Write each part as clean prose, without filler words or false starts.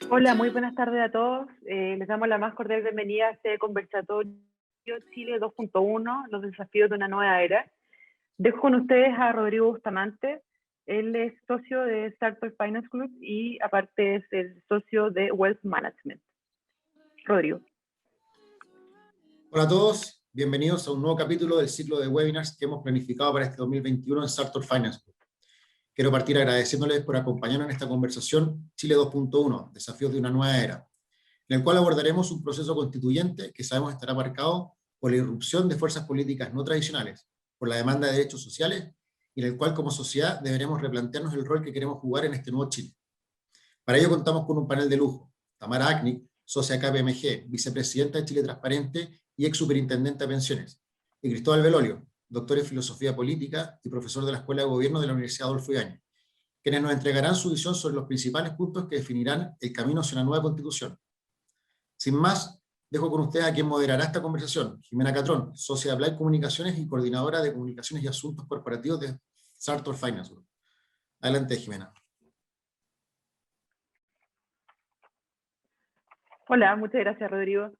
Hola, muy buenas tardes a todos. Les damos la más cordial bienvenida a este conversatorio Chile 2.1, los desafíos de una nueva era. Dejo con ustedes a Rodrigo Bustamante. Él es socio de Startup Finance Group y aparte es el socio de Wealth Management. Rodrigo. Hola a todos, bienvenidos a un nuevo capítulo del ciclo de webinars que hemos planificado para este 2021 en Startup Finance Group. Quiero partir agradeciéndoles por acompañarnos en esta conversación Chile 2.1, desafíos de una nueva era, en el cual abordaremos un proceso constituyente que sabemos estará marcado por la irrupción de fuerzas políticas no tradicionales, por la demanda de derechos sociales, y en el cual como sociedad deberemos replantearnos el rol que queremos jugar en este nuevo Chile. Para ello contamos con un panel de lujo: Tamara Acknick, socia KPMG, vicepresidenta de Chile Transparente y ex superintendente de pensiones, y Cristóbal Belolio, doctor en filosofía política y profesor de la Escuela de Gobierno de la Universidad Adolfo Ibáñez, quienes nos entregarán su visión sobre los principales puntos que definirán el camino hacia una nueva constitución. Sin más, dejo con ustedes a quien moderará esta conversación, Jimena Catrón, socia de Applied Comunicaciones y coordinadora de comunicaciones y asuntos corporativos de Startup Finance Group. Adelante, Jimena. Hola, muchas gracias, Rodrigo.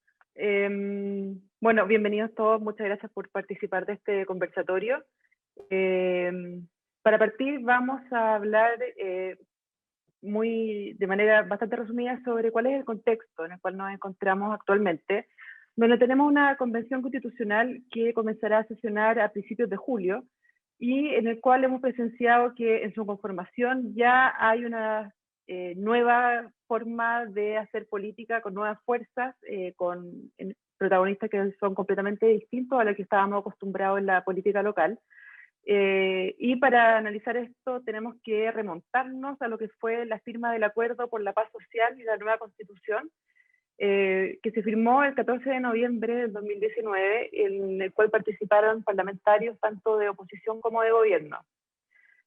Bueno, bienvenidos todos, muchas gracias por participar de este conversatorio. Para partir vamos a hablar de manera bastante resumida sobre cuál es el contexto en el cual nos encontramos actualmente, donde tenemos una convención constitucional que comenzará a sesionar a principios de julio y en el cual hemos presenciado que en su conformación ya hay una nueva forma de hacer política con nuevas fuerzas, con protagonistas que son completamente distintos a lo que estábamos acostumbrados en la política local. Y para analizar esto tenemos que remontarnos a lo que fue la firma del Acuerdo por la Paz Social y la nueva Constitución, que se firmó el 14 de noviembre del 2019, en el cual participaron parlamentarios tanto de oposición como de gobierno.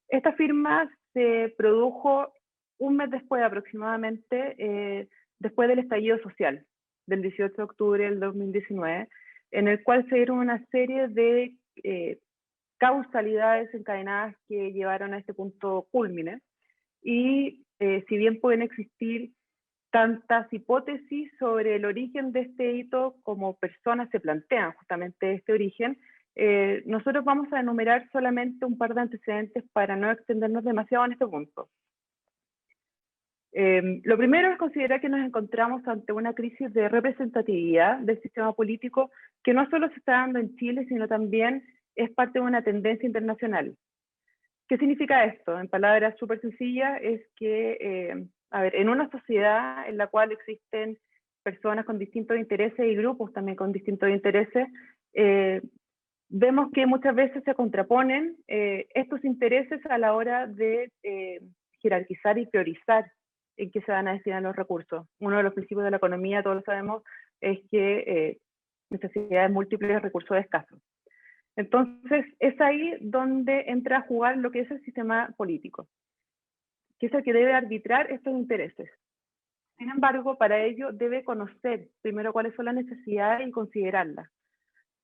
Esta firma se produjo un mes después aproximadamente, después del estallido social, del 18 de octubre del 2019, en el cual se dieron una serie de causalidades encadenadas que llevaron a este punto cúlmine. Y si bien pueden existir tantas hipótesis sobre el origen de este hito como personas se plantean justamente este origen, nosotros vamos a enumerar solamente un par de antecedentes para no extendernos demasiado en este punto. Lo primero es considerar que nos encontramos ante una crisis de representatividad del sistema político que no solo se está dando en Chile, sino también es parte de una tendencia internacional. ¿Qué significa esto? En palabras súper sencillas, es que, en una sociedad en la cual existen personas con distintos intereses y grupos también con distintos intereses, vemos que muchas veces se contraponen estos intereses a la hora de jerarquizar y priorizar en qué se van a destinar los recursos. Uno de los principios de la economía, todos lo sabemos, es que necesidades múltiples, recursos escasos. Entonces, es ahí donde entra a jugar lo que es el sistema político, que es el que debe arbitrar estos intereses. Sin embargo, para ello debe conocer primero cuáles son las necesidades y considerarlas.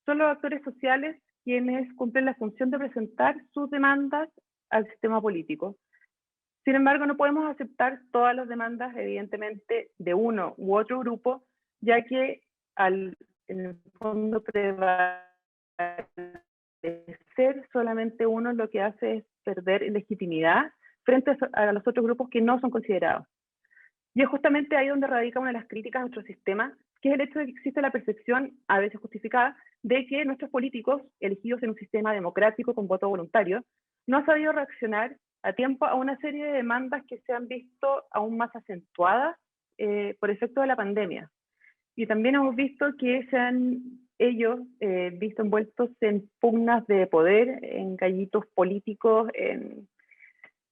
Son los actores sociales quienes cumplen la función de presentar sus demandas al sistema político. Sin embargo, no podemos aceptar todas las demandas, evidentemente, de uno u otro grupo, ya que en el fondo prevalecer solamente uno lo que hace es perder legitimidad frente a los otros grupos que no son considerados. Y es justamente ahí donde radica una de las críticas a nuestro sistema, que es el hecho de que existe la percepción, a veces justificada, de que nuestros políticos, elegidos en un sistema democrático con voto voluntario, no han sabido reaccionar a tiempo a una serie de demandas que se han visto aún más acentuadas por efecto de la pandemia. Y también hemos visto que se han ellos visto envueltos en pugnas de poder, en gallitos políticos, en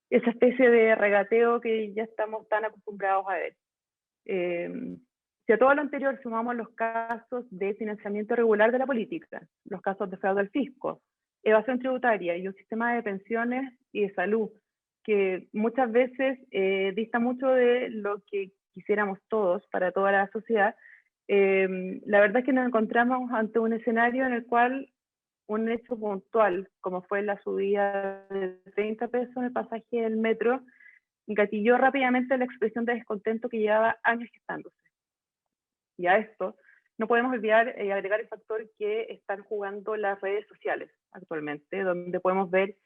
esa especie de regateo que ya estamos tan acostumbrados a ver. Si a todo lo anterior sumamos los casos de financiamiento irregular de la política, los casos de fraude al fisco, evasión tributaria y un sistema de pensiones y de salud que muchas veces dista mucho de lo que quisiéramos todos para toda la sociedad, la verdad es que nos encontramos ante un escenario en el cual un hecho puntual, como fue la subida de 30 pesos en el pasaje del metro, gatilló rápidamente la expresión de descontento que llevaba años gestándose. Y a esto no podemos olvidar agregar el factor que están jugando las redes sociales actualmente, donde podemos ver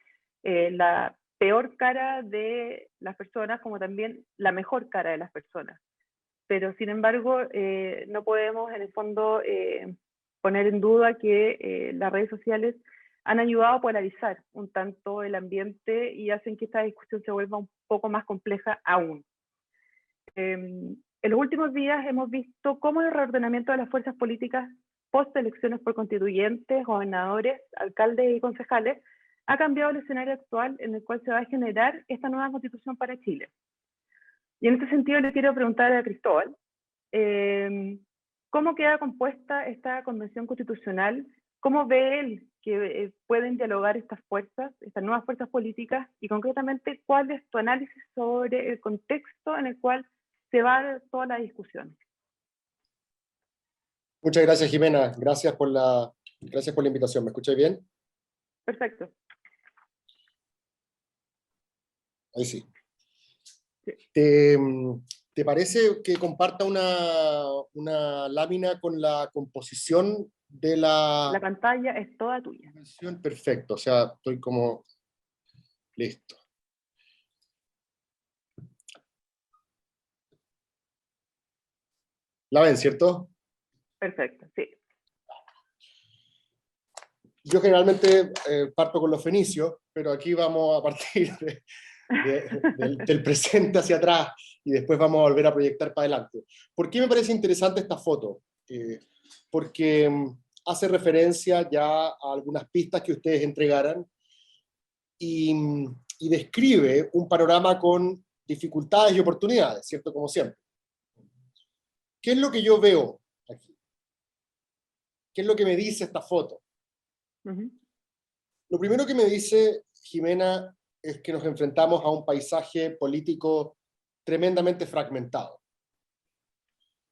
la peor cara de las personas como también la mejor cara de las personas. Pero sin embargo, no podemos en el fondo poner en duda que las redes sociales han ayudado a polarizar un tanto el ambiente y hacen que esta discusión se vuelva un poco más compleja aún. En los últimos días hemos visto cómo el reordenamiento de las fuerzas políticas post-elecciones por constituyentes, gobernadores, alcaldes y concejales ha cambiado el escenario actual en el cual se va a generar esta nueva constitución para Chile. Y en este sentido le quiero preguntar a Cristóbal, ¿cómo queda compuesta esta convención constitucional? ¿Cómo ve él que pueden dialogar estas fuerzas, estas nuevas fuerzas políticas? Y concretamente, ¿cuál es tu análisis sobre el contexto en el cual se va a dar toda la discusión? Muchas gracias, Jimena. Gracias por la invitación. ¿Me escucháis bien? Perfecto. Ahí sí. Sí. ¿Te parece que comparta una lámina con la composición de La pantalla es toda tuya. Perfecto, o sea, estoy como listo. ¿La ven, cierto? Perfecto, sí. Yo generalmente parto con los fenicios, pero aquí vamos a partir del presente hacia atrás y después vamos a volver a proyectar para adelante. ¿Por qué me parece interesante esta foto? Porque hace referencia ya a algunas pistas que ustedes entregaran y describe un panorama con dificultades y oportunidades, ¿cierto? Como siempre. ¿Qué es lo que yo veo aquí? ¿Qué es lo que me dice esta foto? Lo primero que me dice Jimena es que nos enfrentamos a un paisaje político tremendamente fragmentado.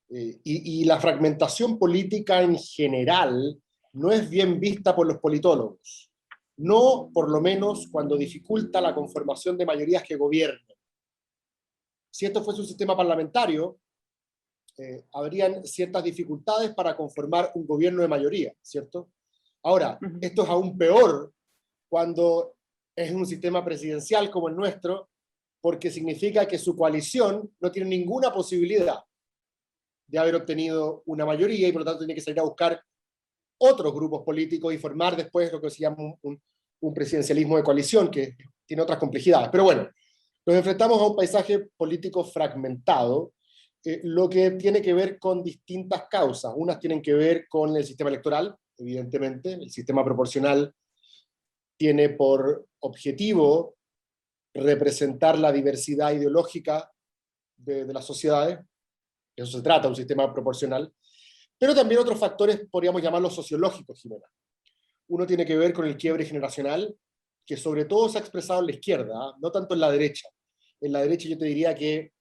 Y la fragmentación política en general no es bien vista por los politólogos, no por lo menos cuando dificulta la conformación de mayorías que gobiernen. Si esto fuese un sistema parlamentario, habrían ciertas dificultades para conformar un gobierno de mayoría, ¿cierto? Ahora, esto es aún peor cuando es un sistema presidencial como el nuestro, porque significa que su coalición no tiene ninguna posibilidad de haber obtenido una mayoría y por lo tanto tiene que salir a buscar otros grupos políticos y formar después lo que se llama un presidencialismo de coalición, que tiene otras complejidades. Pero bueno, nos enfrentamos a un paisaje político fragmentado, lo que tiene que ver con distintas causas. Unas tienen que ver con el sistema electoral, evidentemente. El sistema proporcional tiene por objetivo representar la diversidad ideológica de las sociedades. De eso se trata, un sistema proporcional. Pero también otros factores, podríamos llamarlos sociológicos, Jimena. Uno tiene que ver con el quiebre generacional, que sobre todo se ha expresado en la izquierda, no tanto en la derecha. En la derecha yo te diría que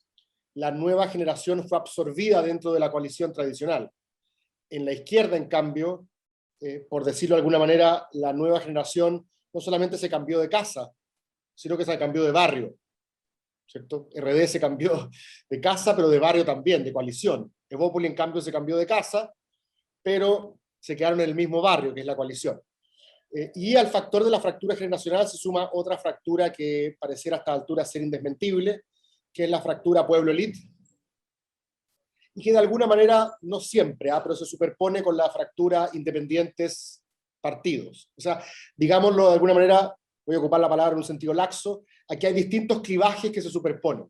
la nueva generación fue absorbida dentro de la coalición tradicional. En la izquierda, en cambio, por decirlo de alguna manera, la nueva generación no solamente se cambió de casa, sino que se cambió de barrio, ¿cierto? RD se cambió de casa, pero de barrio también, de coalición. Evópoli, en cambio, se cambió de casa, pero se quedaron en el mismo barrio, que es la coalición. Y al factor de la fractura generacional se suma otra fractura que pareciera a esta altura ser indesmentible, que es la fractura pueblo-elite, y que de alguna manera, no siempre, pero se superpone con la fractura independientes-partidos. O sea, digámoslo de alguna manera, voy a ocupar la palabra en un sentido laxo, aquí hay distintos clivajes que se superponen.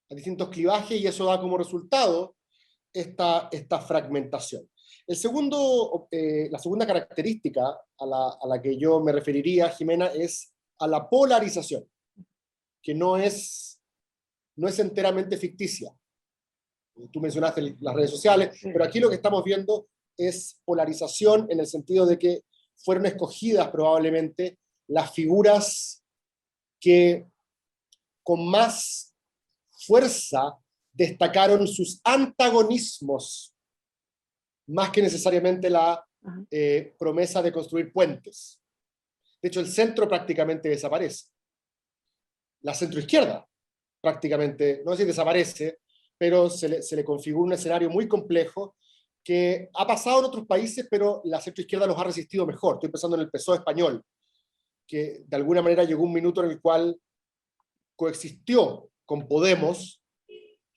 Hay distintos clivajes y eso da como resultado esta fragmentación. La segunda característica a la que yo me referiría, Jimena, es a la polarización, que no es enteramente ficticia. Tú mencionaste las redes sociales, pero aquí lo que estamos viendo es polarización en el sentido de que fueron escogidas probablemente las figuras que con más fuerza destacaron sus antagonismos, más que necesariamente la promesa de construir puentes. De hecho, el centro prácticamente desaparece. La centroizquierda prácticamente, no sé si desaparece, pero se le configura un escenario muy complejo que ha pasado en otros países, pero la centroizquierda los ha resistido mejor. Estoy pensando en el PSOE español, que de alguna manera llegó un minuto en el cual coexistió con Podemos,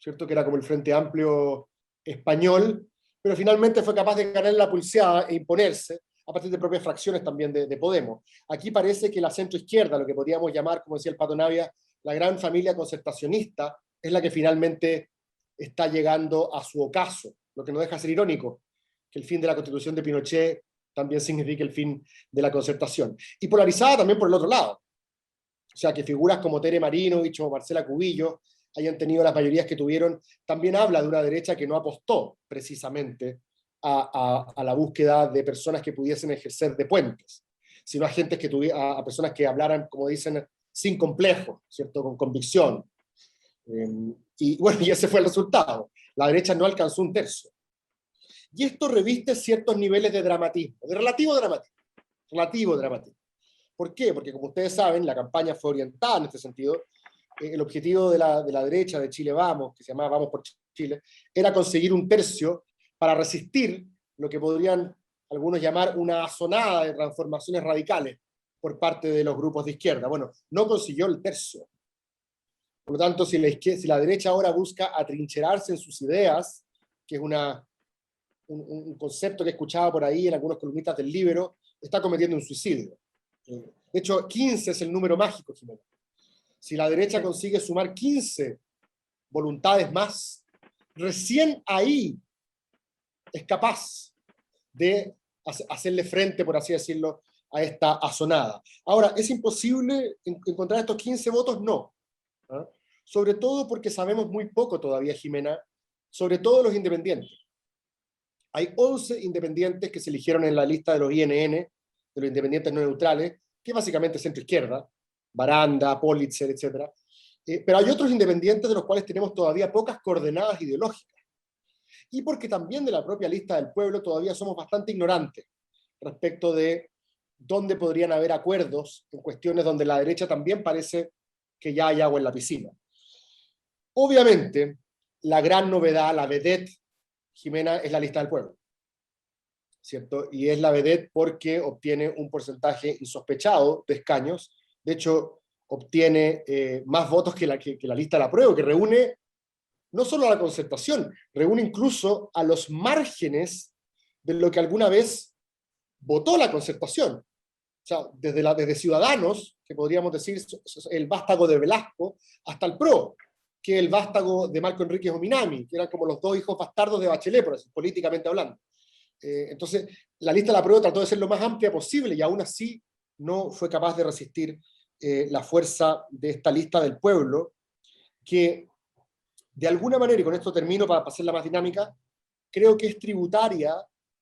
¿cierto? Que era como el Frente Amplio español, pero finalmente fue capaz de ganar la pulseada e imponerse a partir de propias fracciones también de Podemos. Aquí parece que la centroizquierda, lo que podríamos llamar, como decía el Pato Navia, la gran familia concertacionista, es la que finalmente está llegando a su ocaso, lo que no deja de ser irónico, que el fin de la Constitución de Pinochet también significa el fin de la concertación. Y polarizada también por el otro lado. O sea, que figuras como Tere Marinovich o Marcela Cubillo hayan tenido las mayorías que tuvieron, también habla de una derecha que no apostó precisamente a la búsqueda de personas que pudiesen ejercer de puentes, sino a personas que hablaran, como dicen, sin complejo, ¿cierto? Con convicción. Y bueno, y ese fue el resultado. La derecha no alcanzó un tercio. Y esto reviste ciertos niveles de dramatismo, de relativo dramatismo. ¿Por qué? Porque como ustedes saben, la campaña fue orientada en este sentido. El objetivo de la derecha de Chile Vamos, que se llamaba Vamos por Chile, era conseguir un tercio para resistir lo que podrían algunos llamar una asonada de transformaciones radicales por parte de los grupos de izquierda. Bueno, no consiguió el tercio. Por lo tanto, si la derecha ahora busca atrincherarse en sus ideas, que es un concepto que he escuchado por ahí en algunos columnistas del Libero, está cometiendo un suicidio. De hecho, 15 es el número mágico, Jimena. Si la derecha consigue sumar 15 voluntades más, recién ahí es capaz de hacerle frente, por así decirlo, a esta asonada. Ahora, ¿es imposible encontrar estos 15 votos? No. ¿Ah? Sobre todo porque sabemos muy poco todavía, Jimena, sobre todo los independientes. Hay 11 independientes que se eligieron en la lista de los INN, de los independientes no neutrales, que básicamente es centro-izquierda, Baranda, Politzer, etc. Pero hay otros independientes de los cuales tenemos todavía pocas coordenadas ideológicas. Y porque también de la propia lista del pueblo todavía somos bastante ignorantes respecto de dónde podrían haber acuerdos en cuestiones donde la derecha también parece que ya hay agua en la piscina. Obviamente, la gran novedad, la vedette, Jimena, es la lista del pueblo, ¿cierto? Y es la vedette porque obtiene un porcentaje insospechado de escaños. De hecho, obtiene más votos que la lista de la prueba, que reúne no solo a la concertación, reúne incluso a los márgenes de lo que alguna vez votó la concertación. O sea, desde Ciudadanos, que podríamos decir el vástago de Velasco, hasta el PRO, que el vástago de Marco Enríquez Ominami, que eran como los dos hijos bastardos de Bachelet, por así, políticamente hablando. Entonces, la lista de la prueba trató de ser lo más amplia posible y aún así no fue capaz de resistir la fuerza de esta lista del pueblo, que de alguna manera, y con esto termino para hacerla más dinámica, creo que es tributaria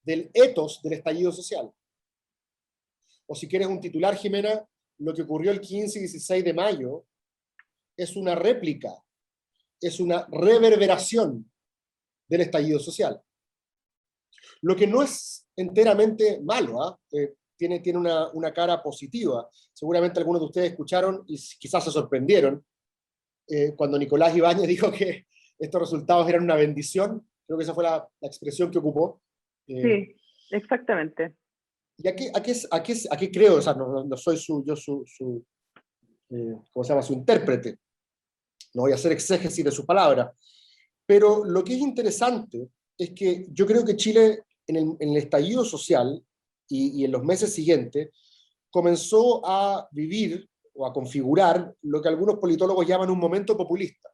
del ethos del estallido social. O si quieres un titular, Jimena, lo que ocurrió el 15 y 16 de mayo es una réplica, es una reverberación del estallido social. Lo que no es enteramente malo, tiene una cara positiva. Seguramente algunos de ustedes escucharon y quizás se sorprendieron cuando Nicolás Ibáñez dijo que estos resultados eran una bendición. Creo que esa fue la expresión que ocupó. Sí, exactamente. ¿Y a qué creo? O sea, no soy ¿cómo se llama? Su intérprete. No voy a hacer exégesis de su palabra. Pero lo que es interesante es que yo creo que Chile, en el estallido social y en los meses siguientes, comenzó a vivir o a configurar lo que algunos politólogos llaman un momento populista.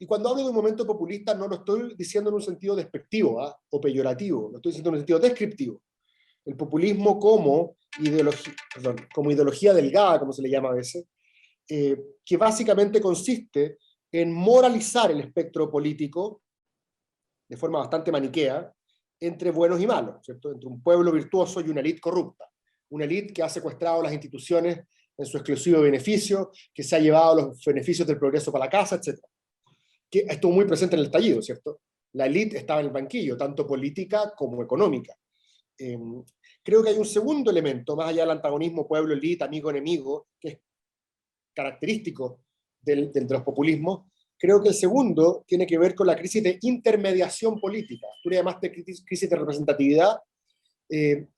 Y cuando hablo de un momento populista no lo estoy diciendo en un sentido despectivo o peyorativo, lo estoy diciendo en un sentido descriptivo. El populismo como ideología delgada, como se le llama a veces, que básicamente consiste en moralizar el espectro político de forma bastante maniquea entre buenos y malos, ¿cierto? Entre un pueblo virtuoso y una élite corrupta. Una élite que ha secuestrado las instituciones en su exclusivo beneficio, que se ha llevado los beneficios del progreso para la casa, etc. Que estuvo muy presente en el estallido, ¿cierto? La élite estaba en el banquillo, tanto política como económica. Creo que hay un segundo elemento, más allá del antagonismo pueblo-élite, amigo-enemigo, que es característico de los populismos. Creo que el segundo tiene que ver con la crisis de intermediación política. Tú le llamaste crisis de representatividad.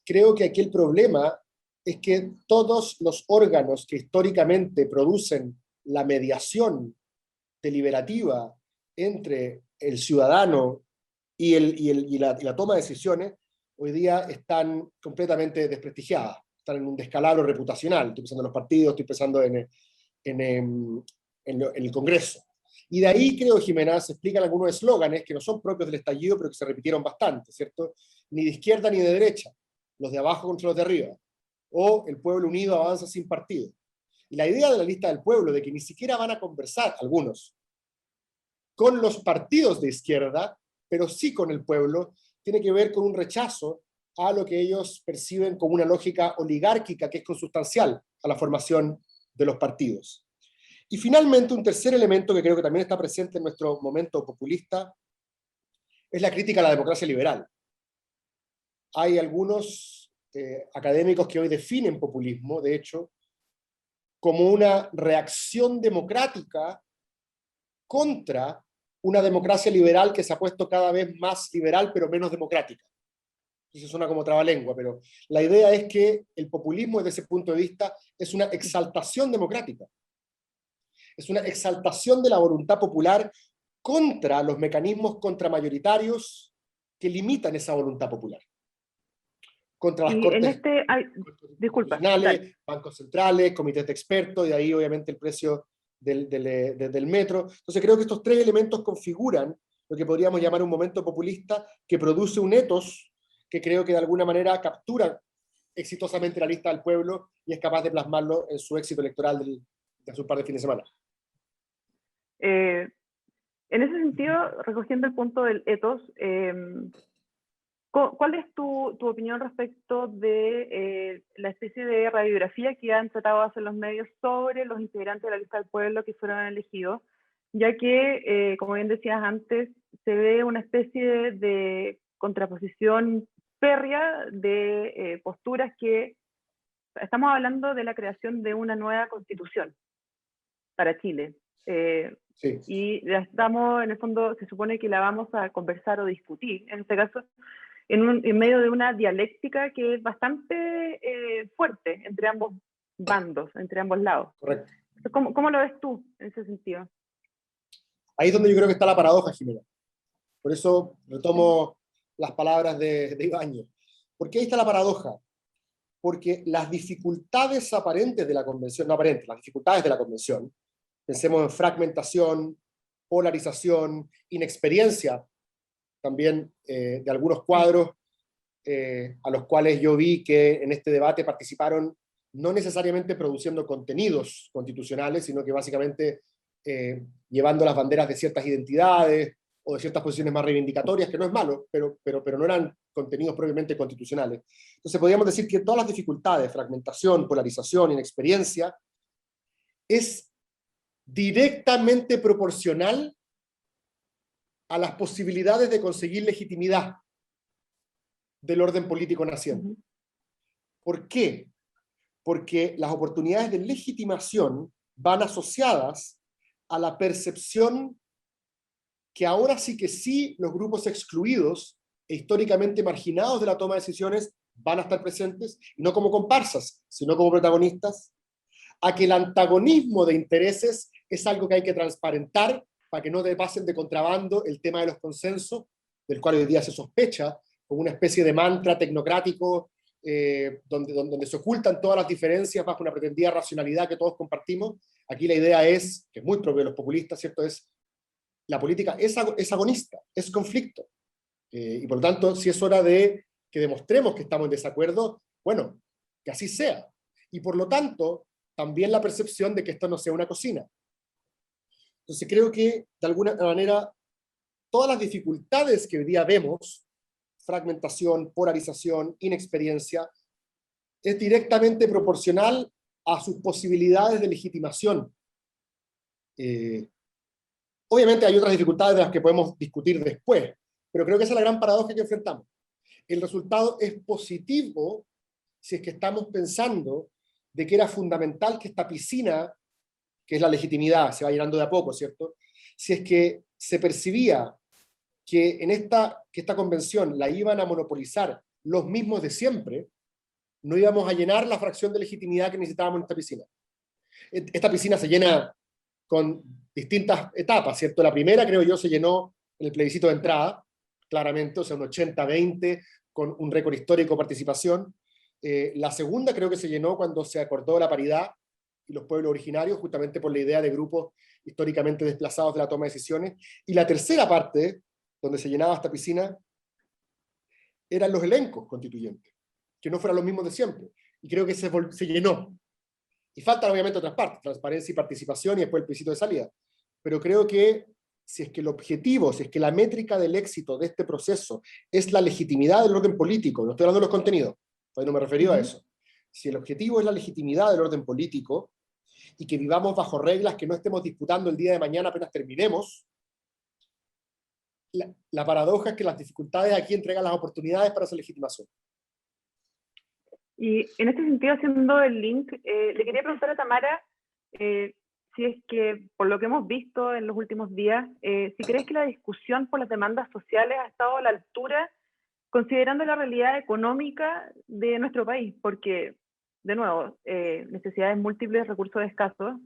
Creo que aquí el problema es que todos los órganos que históricamente producen la mediación deliberativa entre el ciudadano y la toma de decisiones, hoy día están completamente desprestigiadas, están en un descalabro reputacional. Estoy pensando en los partidos, estoy pensando en el Congreso. Y de ahí, creo, Jimena, se explican algunos eslóganes que no son propios del estallido, pero que se repitieron bastante, ¿cierto? Ni de izquierda ni de derecha, los de abajo contra los de arriba, o el pueblo unido avanza sin partido. Y la idea de la lista del pueblo, de que ni siquiera van a conversar, algunos, con los partidos de izquierda, pero sí con el pueblo, tiene que ver con un rechazo a lo que ellos perciben como una lógica oligárquica que es consustancial a la formación de los partidos. Y finalmente, un tercer elemento que creo que también está presente en nuestro momento populista es la crítica a la democracia liberal. Hay algunos académicos que hoy definen populismo, de hecho, como una reacción democrática contra una democracia liberal que se ha puesto cada vez más liberal, pero menos democrática. Eso suena como trabalengua, pero la idea es que el populismo, desde ese punto de vista, es una exaltación democrática. Es una exaltación de la voluntad popular contra los mecanismos contramayoritarios que limitan esa voluntad popular. Contra las cortes constitucionales, bancos centrales, comités de expertos, y de ahí obviamente el precio del metro. Entonces creo que estos tres elementos configuran lo que podríamos llamar un momento populista que produce un etos que creo que de alguna manera captura exitosamente la lista del pueblo y es capaz de plasmarlo en su éxito electoral de hace un par de fines de semana. En ese sentido, recogiendo el punto del ethos, ¿cuál es tu opinión respecto de la especie de radiografía que han tratado de hacer los medios sobre los integrantes de la lista del pueblo que fueron elegidos? Ya que, como bien decías antes, se ve una especie de contraposición férrea de posturas que estamos hablando de la creación de una nueva constitución para Chile. Sí. Y la estamos, en el fondo, se supone que la vamos a conversar o discutir, en este caso, en medio de una dialéctica que es bastante fuerte entre ambos bandos, entre ambos lados. Correcto. ¿Cómo lo ves tú en ese sentido? Ahí es donde yo creo que está la paradoja, Jimena. Por eso retomo las palabras de Ibáñez. ¿Por qué ahí está la paradoja? Porque las dificultades aparentes de la convención, no aparentes, las dificultades de la convención, pensemos en fragmentación, polarización, inexperiencia, también de algunos cuadros a los cuales yo vi que en este debate participaron no necesariamente produciendo contenidos constitucionales, sino que básicamente llevando las banderas de ciertas identidades o de ciertas posiciones más reivindicatorias, que no es malo, pero no eran contenidos propiamente constitucionales. Entonces podríamos decir que todas las dificultades, fragmentación, polarización, inexperiencia, es directamente proporcional a las posibilidades de conseguir legitimidad del orden político naciente. ¿Por qué? Porque las oportunidades de legitimación van asociadas a la percepción que ahora sí que sí los grupos excluidos e históricamente marginados de la toma de decisiones van a estar presentes, no como comparsas, sino como protagonistas, a que el antagonismo de intereses es algo que hay que transparentar para que no te pasen de contrabando el tema de los consensos, del cual hoy día se sospecha como una especie de mantra tecnocrático donde se ocultan todas las diferencias bajo una pretendida racionalidad que todos compartimos. Aquí la idea es, que es muy propio de los populistas, ¿cierto? Es la política es agonista, es conflicto. Y por lo tanto, si es hora de que demostremos que estamos en desacuerdo, bueno, que así sea. Y por lo tanto, también la percepción de que esto no sea una cocina. Entonces creo que, de alguna manera, todas las dificultades que hoy día vemos, fragmentación, polarización, inexperiencia, es directamente proporcional a sus posibilidades de legitimación. Obviamente hay otras dificultades de las que podemos discutir después, pero creo que esa es la gran paradoja que enfrentamos. El resultado es positivo si es que estamos pensando de que era fundamental que esta piscina que es la legitimidad, se va llenando de a poco, ¿cierto? Si es que se percibía que esta convención la iban a monopolizar los mismos de siempre, no íbamos a llenar la fracción de legitimidad que necesitábamos en esta piscina. Esta piscina se llena con distintas etapas, ¿cierto? La primera, creo yo, se llenó en el plebiscito de entrada, claramente, o sea, un 80-20, con un récord histórico de participación. La segunda creo que se llenó cuando se acordó la paridad y los pueblos originarios, justamente por la idea de grupos históricamente desplazados de la toma de decisiones. Y la tercera parte, donde se llenaba esta piscina, eran los elencos constituyentes, que no fueran los mismos de siempre. Y creo que se llenó. Y faltan obviamente otras partes, transparencia y participación, y después el plebiscito de salida. Pero creo que si es que el objetivo, si es que la métrica del éxito de este proceso es la legitimidad del orden político, no estoy hablando de los contenidos, todavía no me he referido a eso. Si el objetivo es la legitimidad del orden político, y que vivamos bajo reglas que no estemos disputando el día de mañana apenas terminemos, la paradoja es que las dificultades aquí entregan las oportunidades para esa legitimación. Y en este sentido, haciendo el link, le quería preguntar a Tamara si es que, por lo que hemos visto en los últimos días, si crees que la discusión por las demandas sociales ha estado a la altura, considerando la realidad económica de nuestro país, porque, de nuevo, necesidades múltiples, recursos escasos,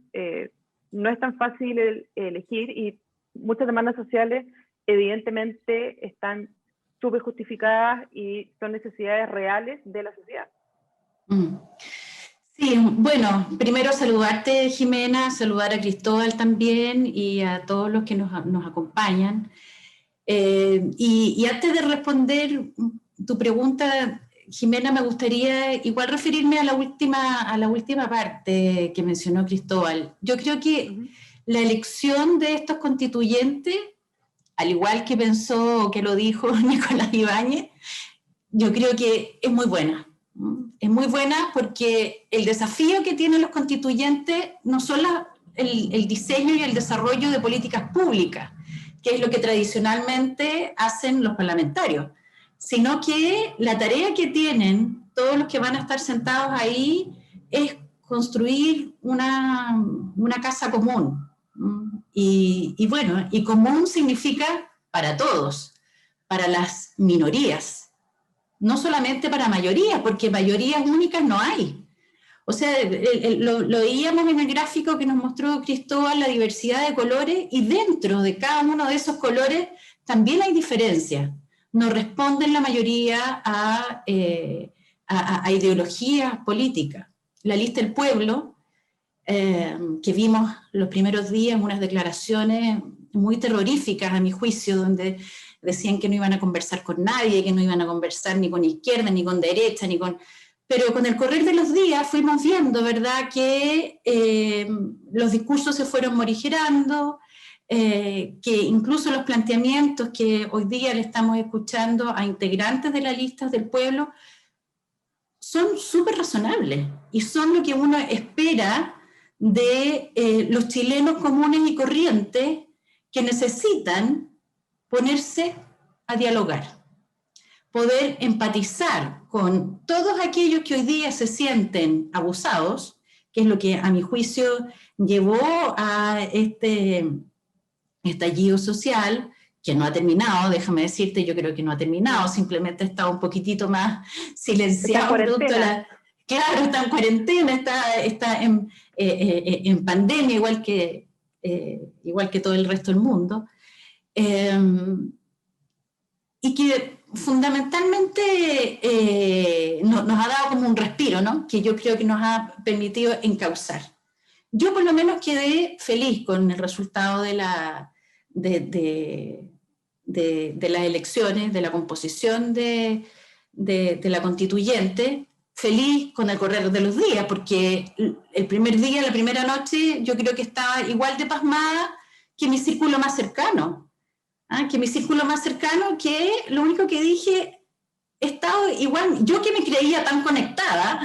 no es tan fácil elegir, y muchas demandas sociales evidentemente están súper justificadas y son necesidades reales de la sociedad. Sí, bueno, primero saludarte, Jimena, saludar a Cristóbal también y a todos los que nos acompañan. Y antes de responder tu pregunta, Jimena, me gustaría igual referirme a la última parte que mencionó Cristóbal. Yo creo que la elección de estos constituyentes, al igual que pensó, que lo dijo Nicolás Ibáñez, yo creo que es muy buena. Es muy buena porque el desafío que tienen los constituyentes no son el diseño y el desarrollo de políticas públicas, que es lo que tradicionalmente hacen los parlamentarios, sino que la tarea que tienen todos los que van a estar sentados ahí es construir una casa común. Y bueno, y común significa para todos, para las minorías, no solamente para mayorías, porque mayorías únicas no hay. O sea, lo veíamos en el gráfico que nos mostró Cristóbal, la diversidad de colores, y dentro de cada uno de esos colores también hay diferencias. No responden la mayoría a ideologías políticas. La lista del pueblo, que vimos los primeros días, unas declaraciones muy terroríficas a mi juicio, donde decían que no iban a conversar con nadie, que no iban a conversar ni con izquierda, ni con derecha, Pero con el correr de los días fuimos viendo, ¿verdad?, que los discursos se fueron morigerando, que incluso los planteamientos que hoy día le estamos escuchando a integrantes de las listas del pueblo son súper razonables y son lo que uno espera de los chilenos comunes y corrientes que necesitan ponerse a dialogar, poder empatizar con todos aquellos que hoy día se sienten abusados, que es lo que a mi juicio llevó a este estallido social, que no ha terminado, déjame decirte, yo creo que no ha terminado, simplemente ha estado un poquito más silenciado. Claro, está en cuarentena, está en pandemia, igual que todo el resto del mundo. Y que fundamentalmente nos ha dado como un respiro, ¿no?, que yo creo que nos ha permitido encauzar. Yo por lo menos quedé feliz con el resultado de las elecciones, de la composición de la constituyente, feliz con el correr de los días, porque el primer día, la primera noche, yo creo que estaba igual de pasmada que mi círculo más cercano. Que lo único que dije, he estado igual, yo que me creía tan conectada,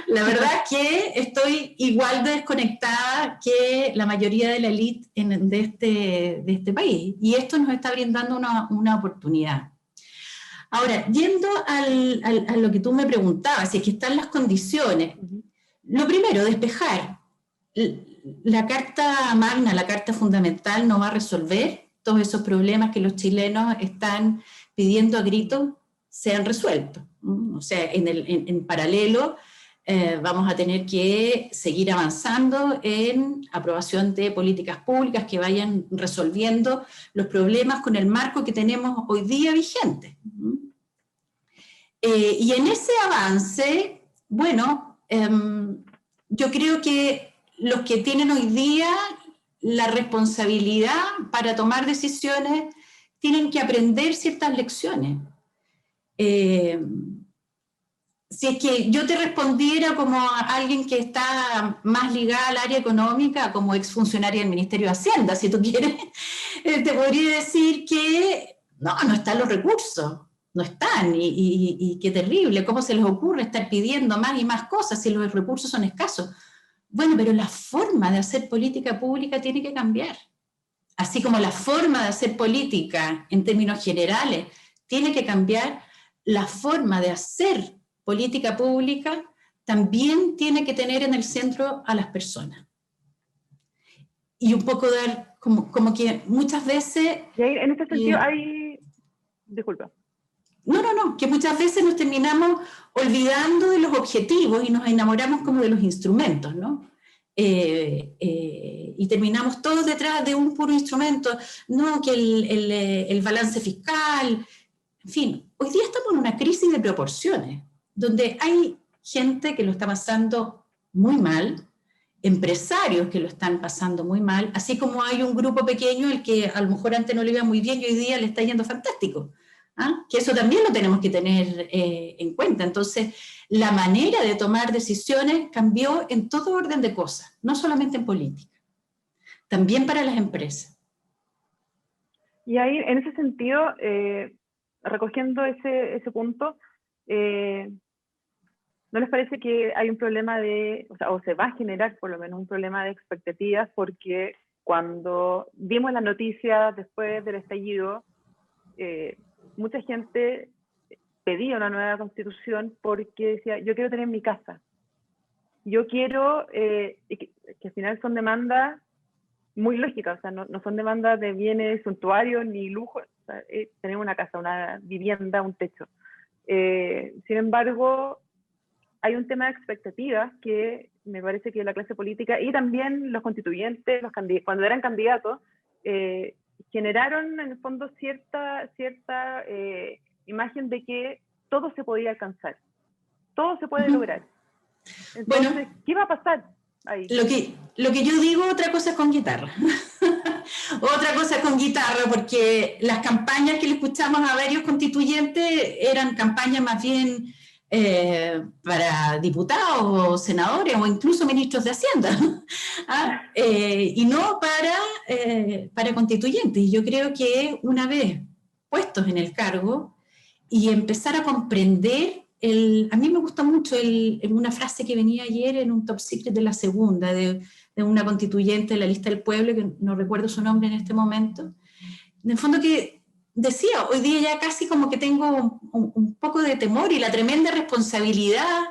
la verdad es que estoy igual de desconectada que la mayoría de la élite de este país, y esto nos está brindando una oportunidad. Ahora, yendo a lo que tú me preguntabas, si es que están las condiciones, lo primero, despejar la Carta Magna, la Carta Fundamental, no va a resolver todos esos problemas que los chilenos están pidiendo a gritos sean resueltos. O sea, en paralelo vamos a tener que seguir avanzando en aprobación de políticas públicas que vayan resolviendo los problemas con el marco que tenemos hoy día vigente. Y en ese avance, bueno, yo creo que los que tienen hoy día la responsabilidad para tomar decisiones tienen que aprender ciertas lecciones. Si es que yo te respondiera como alguien que está más ligada al área económica, como exfuncionaria del Ministerio de Hacienda, si tú quieres, te podría decir que no están los recursos, no están, y qué terrible, cómo se les ocurre estar pidiendo más y más cosas si los recursos son escasos. Bueno, pero la forma de hacer política pública tiene que cambiar. Así como la forma de hacer política en términos generales tiene que cambiar, la forma de hacer política pública también tiene que tener en el centro a las personas. Y un poco dar, como que muchas veces... Y ahí, en este sentido hay... Disculpa. No, que muchas veces nos terminamos olvidando de los objetivos y nos enamoramos como de los instrumentos, ¿no? Y terminamos todos detrás de un puro instrumento, no, que el balance fiscal, en fin, hoy día estamos en una crisis de proporciones, donde hay gente que lo está pasando muy mal, empresarios que lo están pasando muy mal, así como hay un grupo pequeño el que a lo mejor antes no le iba muy bien y hoy día le está yendo fantástico. Que eso también lo tenemos que tener en cuenta. Entonces, la manera de tomar decisiones cambió en todo orden de cosas, no solamente en política, también para las empresas. Y ahí, en ese sentido, recogiendo ese punto, ¿no les parece que hay un problema o se va a generar por lo menos un problema de expectativas? Porque cuando vimos las noticias después del estallido, mucha gente pedía una nueva constitución porque decía, yo quiero tener mi casa. Yo quiero, que al final son demandas muy lógicas, o sea, no son demandas de bienes suntuarios ni lujo, o sea, tener una casa, una vivienda, un techo. Sin embargo, hay un tema de expectativas que me parece que la clase política y también los constituyentes, cuando eran candidatos, generaron en el fondo cierta imagen de que todo se podía alcanzar, todo se puede lograr. Entonces, bueno, ¿qué va a pasar ahí? Lo que yo digo, otra cosa es con guitarra. Otra cosa es con guitarra, porque las campañas que le escuchamos a varios constituyentes eran campañas más bien para diputados o senadores o incluso ministros de Hacienda, y no para constituyentes. Y yo creo que una vez puestos en el cargo y empezar a comprender, a mí me gusta mucho una frase que venía ayer en un top secret de la segunda, de una constituyente de la lista del pueblo, que no recuerdo su nombre en este momento, en el fondo que decía, hoy día ya casi como que tengo un poco de temor y la tremenda responsabilidad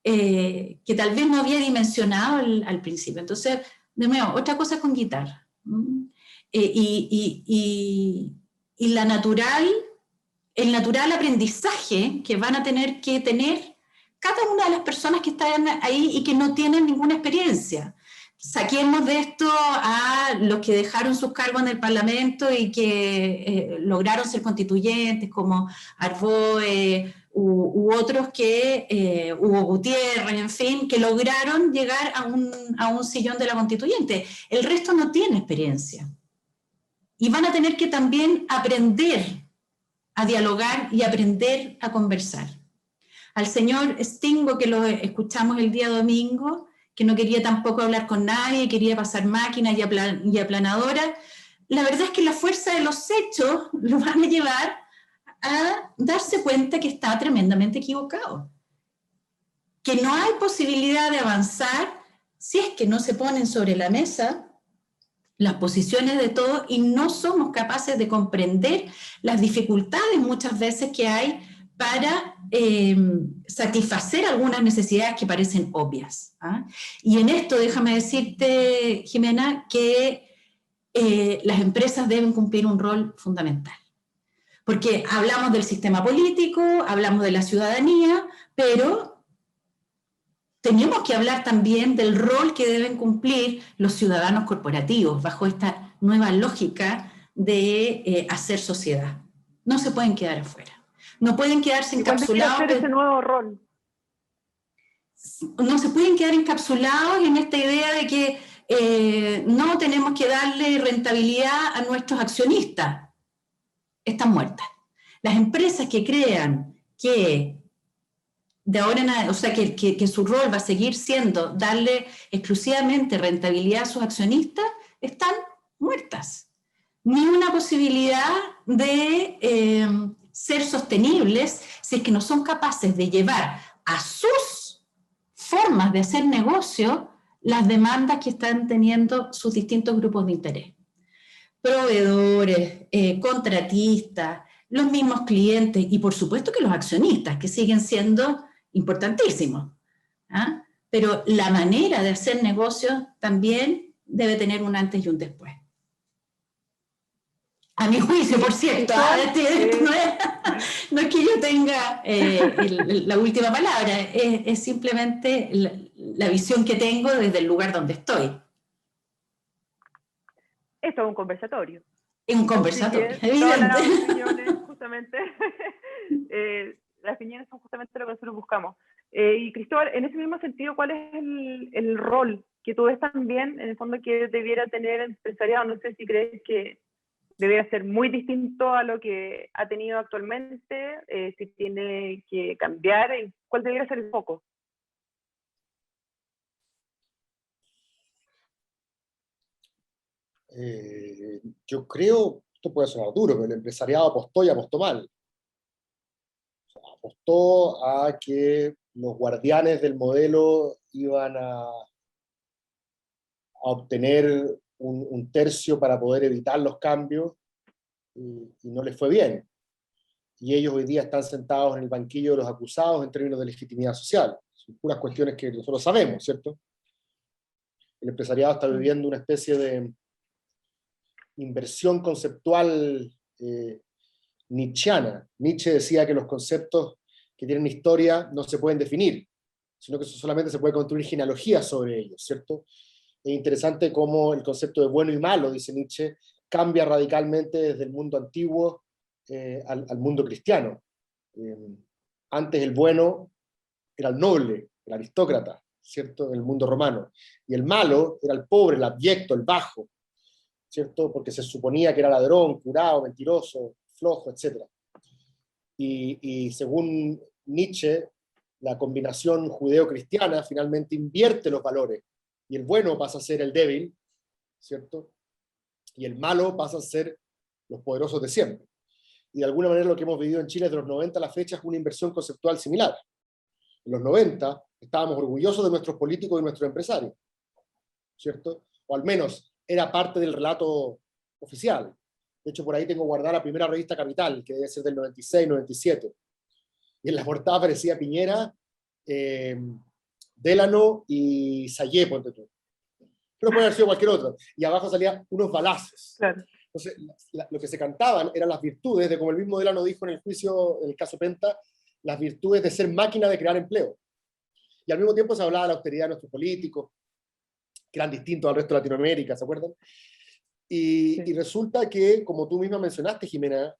que tal vez no había dimensionado al principio. Entonces, de nuevo, otra cosa con guitarra. Y el natural aprendizaje que van a tener que tener cada una de las personas que están ahí y que no tienen ninguna experiencia. Saquemos de esto a los que dejaron sus cargos en el Parlamento y que lograron ser constituyentes, como Arboe u otros que, Hugo Gutiérrez, en fin, que lograron llegar a un sillón de la constituyente. El resto no tiene experiencia. Y van a tener que también aprender a dialogar y aprender a conversar. Al señor Stingo, que lo escuchamos el día domingo, que no quería tampoco hablar con nadie, quería pasar máquinas y aplanadoras, la verdad es que la fuerza de los hechos lo van a llevar a darse cuenta que está tremendamente equivocado. Que no hay posibilidad de avanzar si es que no se ponen sobre la mesa las posiciones de todos y no somos capaces de comprender las dificultades muchas veces que hay para satisfacer algunas necesidades que parecen obvias. ¿Ah? Y en esto déjame decirte, Jimena, que las empresas deben cumplir un rol fundamental. Porque hablamos del sistema político, hablamos de la ciudadanía, pero tenemos que hablar también del rol que deben cumplir los ciudadanos corporativos bajo esta nueva lógica de hacer sociedad. No se pueden quedar afuera. No pueden quedarse encapsulados. ¿Cuál es ese nuevo rol? No se pueden quedar encapsulados en esta idea de que no tenemos que darle rentabilidad a nuestros accionistas. Están muertas. Las empresas que crean que de ahora en adelante, o sea, que su rol va a seguir siendo darle exclusivamente rentabilidad a sus accionistas, están muertas. Ni una posibilidad de ser sostenibles si es que no son capaces de llevar a sus formas de hacer negocio las demandas que están teniendo sus distintos grupos de interés. Proveedores, contratistas, los mismos clientes y por supuesto que los accionistas, que siguen siendo importantísimos. ¿Ah? Pero la manera de hacer negocios también debe tener un antes y un después. A mi juicio, por cierto, no es que yo tenga la última palabra, es simplemente la visión que tengo desde el lugar donde estoy. Esto es un conversatorio. Es un conversatorio, evidente. Todas las opiniones, justamente, las opiniones son justamente lo que nosotros buscamos. Y Cristóbal, en ese mismo sentido, ¿cuál es el rol que tú ves también, en el fondo, que debiera tener el empresariado? No sé si crees que debería ser muy distinto a lo que ha tenido actualmente, si tiene que cambiar, ¿cuál debería ser el foco? Yo creo, esto puede sonar duro, pero el empresariado apostó y apostó mal. O sea, apostó a que los guardianes del modelo iban a obtener un tercio para poder evitar los cambios y no les fue bien. Y ellos hoy día están sentados en el banquillo de los acusados en términos de legitimidad social. Son puras cuestiones que nosotros sabemos, ¿cierto? El empresariado está viviendo una especie de inversión conceptual nietzscheana. Nietzsche decía que los conceptos que tienen historia no se pueden definir, sino que solamente se puede construir genealogías sobre ellos, ¿cierto? Es interesante cómo el concepto de bueno y malo, dice Nietzsche, cambia radicalmente desde el mundo antiguo al mundo cristiano. Antes el bueno era el noble, el aristócrata, ¿cierto? En el mundo romano. Y el malo era el pobre, el abyecto, el bajo, ¿cierto? Porque se suponía que era ladrón, curado, mentiroso, flojo, etc. Y según Nietzsche, la combinación judeo-cristiana finalmente invierte los valores, y el bueno pasa a ser el débil, ¿cierto? Y el malo pasa a ser los poderosos de siempre. Y de alguna manera lo que hemos vivido en Chile desde los 90 a la fecha es una inversión conceptual similar. En los 90 estábamos orgullosos de nuestros políticos y nuestros empresarios, ¿cierto? O al menos era parte del relato oficial. De hecho, por ahí tengo guardada la primera revista Capital, que debe ser del 96, 97. Y en la portada aparecía Piñera, Delano y Sayé, ponte tú. Pero puede haber sido cualquier otro. Y abajo salían unos balazos. Claro. Entonces, lo que se cantaban eran las virtudes, de como el mismo Delano dijo en el juicio, en el caso Penta, las virtudes de ser máquina de crear empleo. Y al mismo tiempo se hablaba de la austeridad de nuestros políticos, que eran distintos al resto de Latinoamérica, ¿se acuerdan? Y resulta que, como tú misma mencionaste, Jimena,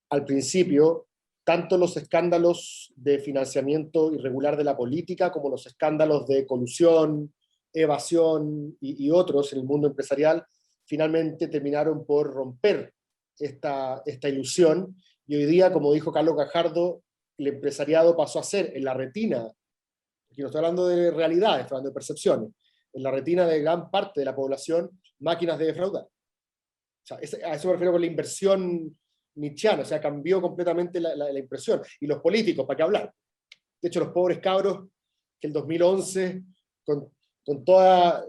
al principio, tanto los escándalos de financiamiento irregular de la política, como los escándalos de colusión, evasión y otros en el mundo empresarial, finalmente terminaron por romper esta ilusión, y hoy día, como dijo Carlos Gajardo, el empresariado pasó a ser en la retina, aquí no estoy hablando de realidad, estoy hablando de percepciones, en la retina de gran parte de la población, máquinas de defraudar. O sea, a eso me refiero con la inversión nietzscheana, o sea, cambió completamente la impresión. Y los políticos, ¿para qué hablar? De hecho, los pobres cabros que el 2011, con toda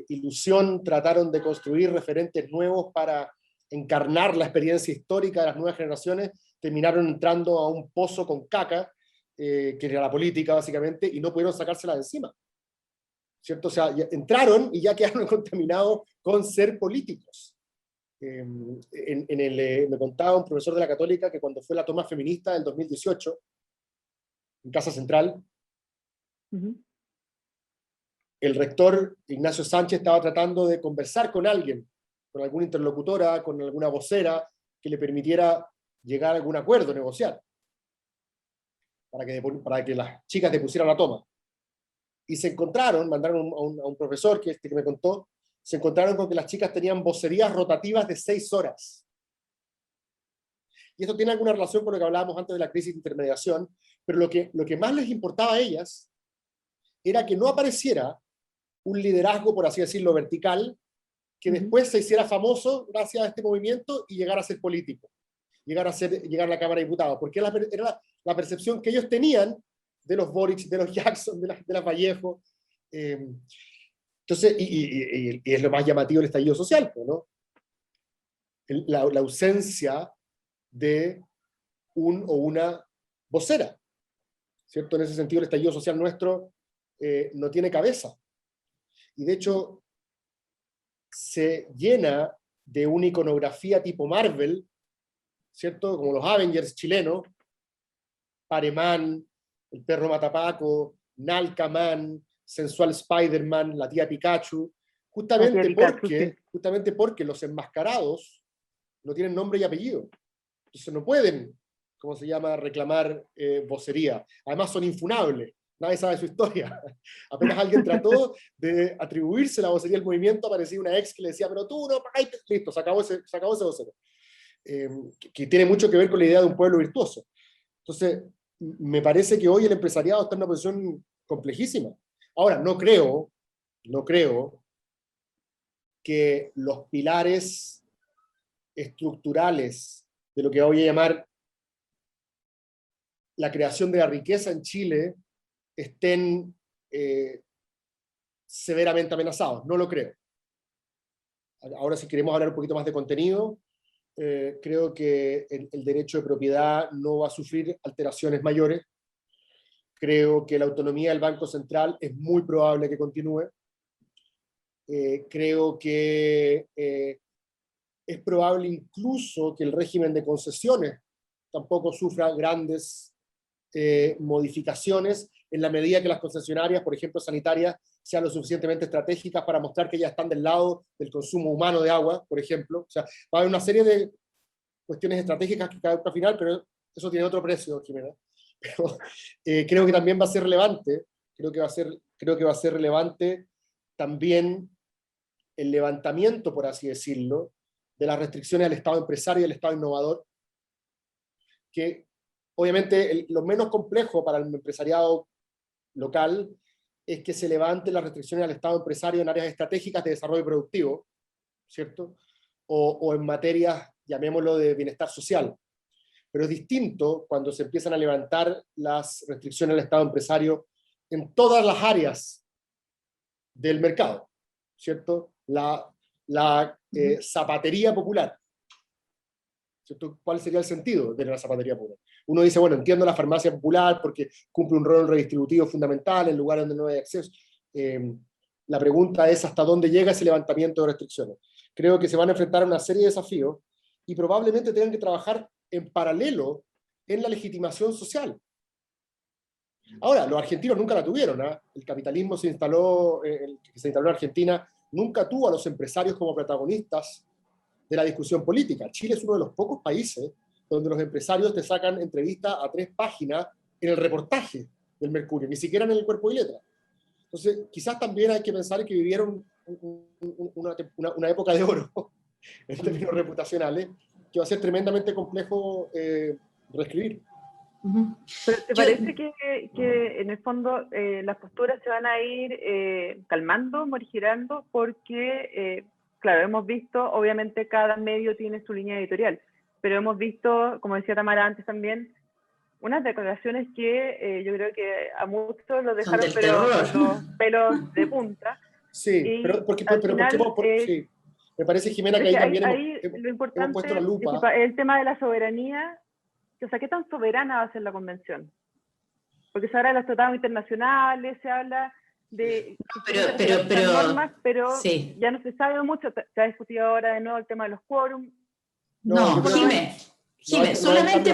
ilusión, trataron de construir referentes nuevos para encarnar la experiencia histórica de las nuevas generaciones, terminaron entrando a un pozo con caca, que era la política básicamente, y no pudieron sacársela de encima, ¿cierto? O sea, entraron y ya quedaron contaminados con ser políticos. Me contaba un profesor de la Católica que cuando fue la toma feminista del 2018, en Casa Central, el rector Ignacio Sánchez estaba tratando de conversar con alguien, con alguna interlocutora, con alguna vocera, que le permitiera llegar a algún acuerdo, negociar, para que las chicas depusieran la toma. Y se encontraron, mandaron a un profesor que me contó, se encontraron con que las chicas tenían vocerías rotativas de 6 horas. Y esto tiene alguna relación con lo que hablábamos antes de la crisis de intermediación, pero lo que más les importaba a ellas era que no apareciera un liderazgo, por así decirlo, vertical, que después se hiciera famoso gracias a este movimiento y llegara a ser político, llegar a la Cámara de Diputados, porque era la percepción que ellos tenían de los Boric, de los Jackson, de las Vallejo. Entonces, y es lo más llamativo del estallido social, ¿no? La ausencia de un o una vocera, ¿cierto? En ese sentido, el estallido social nuestro no tiene cabeza. Y de hecho, se llena de una iconografía tipo Marvel, ¿cierto? Como los Avengers chilenos, Pareman, el perro Matapaco, Nalcaman, Sensual Spider-Man, la tía Pikachu, justamente porque los enmascarados no tienen nombre y apellido. Entonces no pueden, ¿cómo se llama?, reclamar vocería. Además son infunables. Nadie sabe su historia. Apenas alguien trató de atribuirse la vocería del movimiento, aparecía una ex que le decía, pero tú no, listo, se acabó ese vocero. Que tiene mucho que ver con la idea de un pueblo virtuoso. Entonces, me parece que hoy el empresariado está en una posición complejísima. Ahora, no creo que los pilares estructurales de lo que voy a llamar la creación de la riqueza en Chile estén severamente amenazados. No lo creo. Ahora, si queremos hablar un poquito más de contenido, creo que el derecho de propiedad no va a sufrir alteraciones mayores. Creo que la autonomía del Banco Central es muy probable que continúe. Creo que es probable incluso que el régimen de concesiones tampoco sufra grandes modificaciones, en la medida que las concesionarias, por ejemplo sanitarias, sean lo suficientemente estratégicas para mostrar que ya están del lado del consumo humano de agua, por ejemplo. O sea, va a haber una serie de cuestiones estratégicas que caen al final, pero eso tiene otro precio, Jimena. Pero creo que también va a ser relevante, creo que va a ser relevante también el levantamiento, por así decirlo, de las restricciones al Estado empresario y al Estado innovador, que obviamente lo menos complejo para el empresariado local es que se levanten las restricciones al Estado empresario en áreas estratégicas de desarrollo productivo, ¿cierto? O en materias, llamémoslo, de bienestar social. Pero es distinto cuando se empiezan a levantar las restricciones al Estado empresario en todas las áreas del mercado, ¿cierto? La zapatería popular, ¿cierto? ¿Cuál sería el sentido de la zapatería popular? Uno dice, bueno, entiendo la farmacia popular porque cumple un rol redistributivo fundamental en lugares donde no hay acceso. La pregunta es hasta dónde llega ese levantamiento de restricciones. Creo que se van a enfrentar a una serie de desafíos y probablemente tengan que trabajar en paralelo en la legitimación social. Ahora, los argentinos nunca la tuvieron, ¿eh? El capitalismo que se instaló en Argentina nunca tuvo a los empresarios como protagonistas de la discusión política. Chile es uno de los pocos países donde los empresarios te sacan entrevistas a 3 páginas en el reportaje del Mercurio, ni siquiera en el cuerpo y letra. Entonces, quizás también hay que pensar que vivieron una época de oro, en términos reputacionales, que va a ser tremendamente complejo reescribir. Pero ¿te parece que en el fondo las posturas se van a ir calmando, morigerando? Porque, claro, hemos visto, obviamente cada medio tiene su línea editorial, pero hemos visto, como decía Tamara antes también, unas declaraciones que yo creo que a muchos los dejaron con los pelos de punta. Sí, pero sí. Me parece, Jimena, que ahí también lo importante, hemos puesto la lupa. Disculpa, el tema de la soberanía O sea, ¿qué tan soberana va a ser la convención? Porque se habla de los tratados internacionales, se habla de normas, pero sí. ya no se sabe mucho. Se ha discutido ahora de nuevo el tema de los quórums. No, Jimé, solamente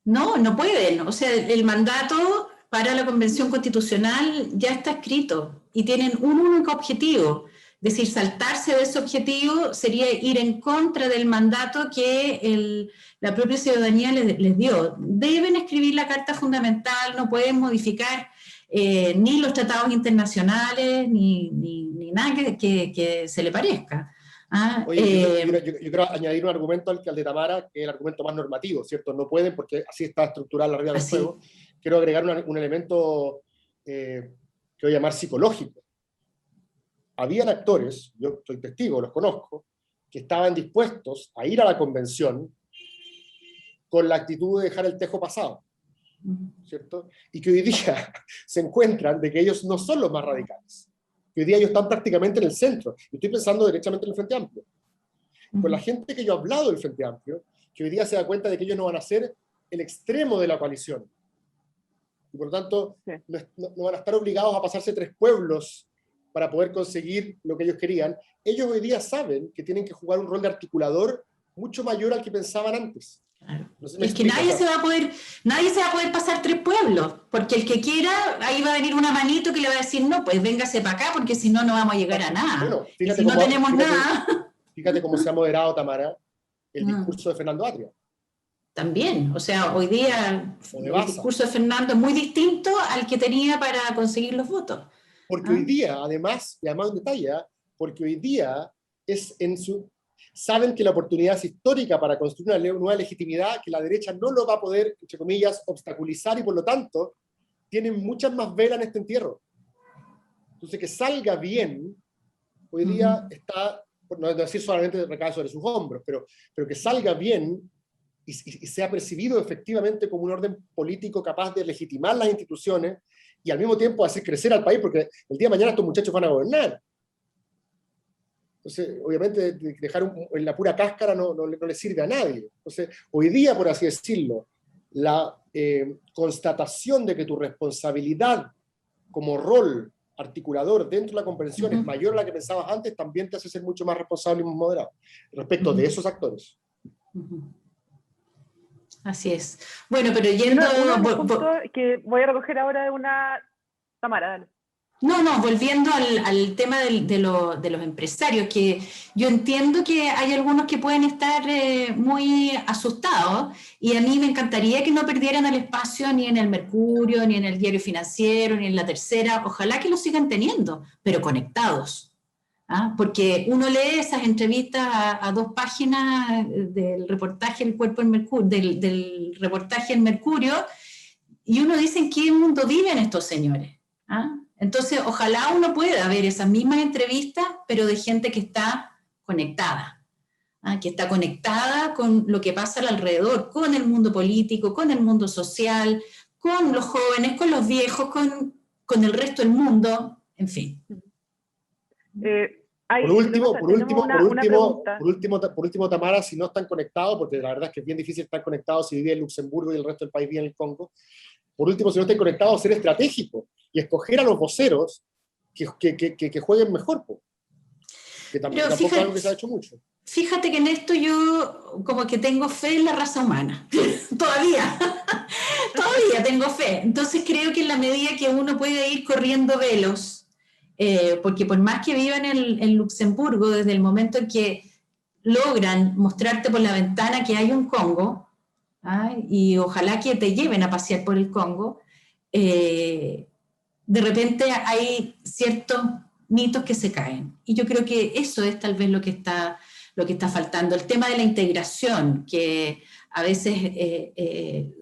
no pueden. O sea, el mandato para la Convención Constitucional ya está escrito y tienen un único objetivo. Es decir, saltarse de ese objetivo sería ir en contra del mandato que la propia ciudadanía les dio. Deben escribir la Carta Fundamental, no pueden modificar ni los tratados internacionales, ni nada que se le parezca. Oye, yo quiero añadir un argumento al de Tamara, que es el argumento más normativo, ¿cierto? No pueden porque así está estructurada la regla del juego. Quiero agregar un elemento que voy a llamar psicológico. Habían actores, yo soy testigo, los conozco, que estaban dispuestos a ir a la convención con la actitud de dejar el tejo pasado, ¿cierto? Y que hoy día se encuentran de que ellos no son los más radicales. Que hoy día ellos están prácticamente en el centro. Y estoy pensando derechamente en el Frente Amplio. Con la gente que yo he hablado del Frente Amplio, que hoy día se da cuenta de que ellos no van a ser el extremo de la coalición. Y por lo tanto, no van a estar obligados a pasarse 3 pueblos para poder conseguir lo que ellos querían. Ellos hoy día saben que tienen que jugar un rol de articulador mucho mayor al que pensaban antes. Claro. No sé, es que nadie se va a poder pasar 3 pueblos, porque el que quiera, ahí va a venir una manito que le va a decir, no, pues véngase para acá, porque si no, no vamos a llegar a nada. Bueno, y si no tenemos nada... Fíjate cómo se ha moderado, Tamara, el discurso de Fernando Atria. También, o sea, hoy día el discurso de Fernando es muy distinto al que tenía para conseguir los votos. Porque hoy día, además un detalle, porque hoy día saben que la oportunidad es histórica para construir una nueva legitimidad que la derecha no lo va a poder, entre comillas, obstaculizar, y por lo tanto tienen muchas más velas en este entierro. Entonces, que salga bien, hoy día está, no decir solamente recae sobre sus hombros, pero que salga bien y sea percibido efectivamente como un orden político capaz de legitimar las instituciones y al mismo tiempo hacer crecer al país, porque el día de mañana estos muchachos van a gobernar. Entonces, obviamente, dejar en la pura cáscara no le sirve a nadie. Entonces, hoy día, por así decirlo, la constatación de que tu responsabilidad como rol articulador dentro de la comprensión es mayor a la que pensabas antes, también te hace ser mucho más responsable y más moderado respecto de esos actores. Así es. Bueno, pero yendo... que voy a recoger ahora de una... Tamara, dale. No, volviendo al tema de los empresarios, que yo entiendo que hay algunos que pueden estar muy asustados, y a mí me encantaría que no perdieran el espacio ni en el Mercurio, ni en el Diario Financiero, ni en La Tercera. Ojalá que lo sigan teniendo, pero conectados. Porque uno lee esas entrevistas a 2 páginas del reportaje El Cuerpo en Mercurio, del reportaje en Mercurio, y uno dice en qué mundo viven estos señores. Entonces, ojalá uno pueda ver esas mismas entrevistas, pero de gente que está conectada, que está conectada con lo que pasa alrededor, con el mundo político, con el mundo social, con los jóvenes, con los viejos, con el resto del mundo, en fin. Por último, Tamara, si no están conectados, porque la verdad es que es bien difícil estar conectados si vive en Luxemburgo y el resto del país vive en el Congo, por último, si no están conectados, ser estratégico y escoger a los voceros que jueguen mejor, que tampoco es algo que se ha hecho mucho. Fíjate que en esto yo como que tengo fe en la raza humana, todavía tengo fe. Entonces creo que en la medida que uno puede ir corriendo velos, porque por más que vivan en Luxemburgo, desde el momento en que logran mostrarte por la ventana que hay un Congo, y ojalá que te lleven a pasear por el Congo, de repente hay ciertos mitos que se caen. Y yo creo que eso es tal vez lo que está faltando. El tema de la integración, que a veces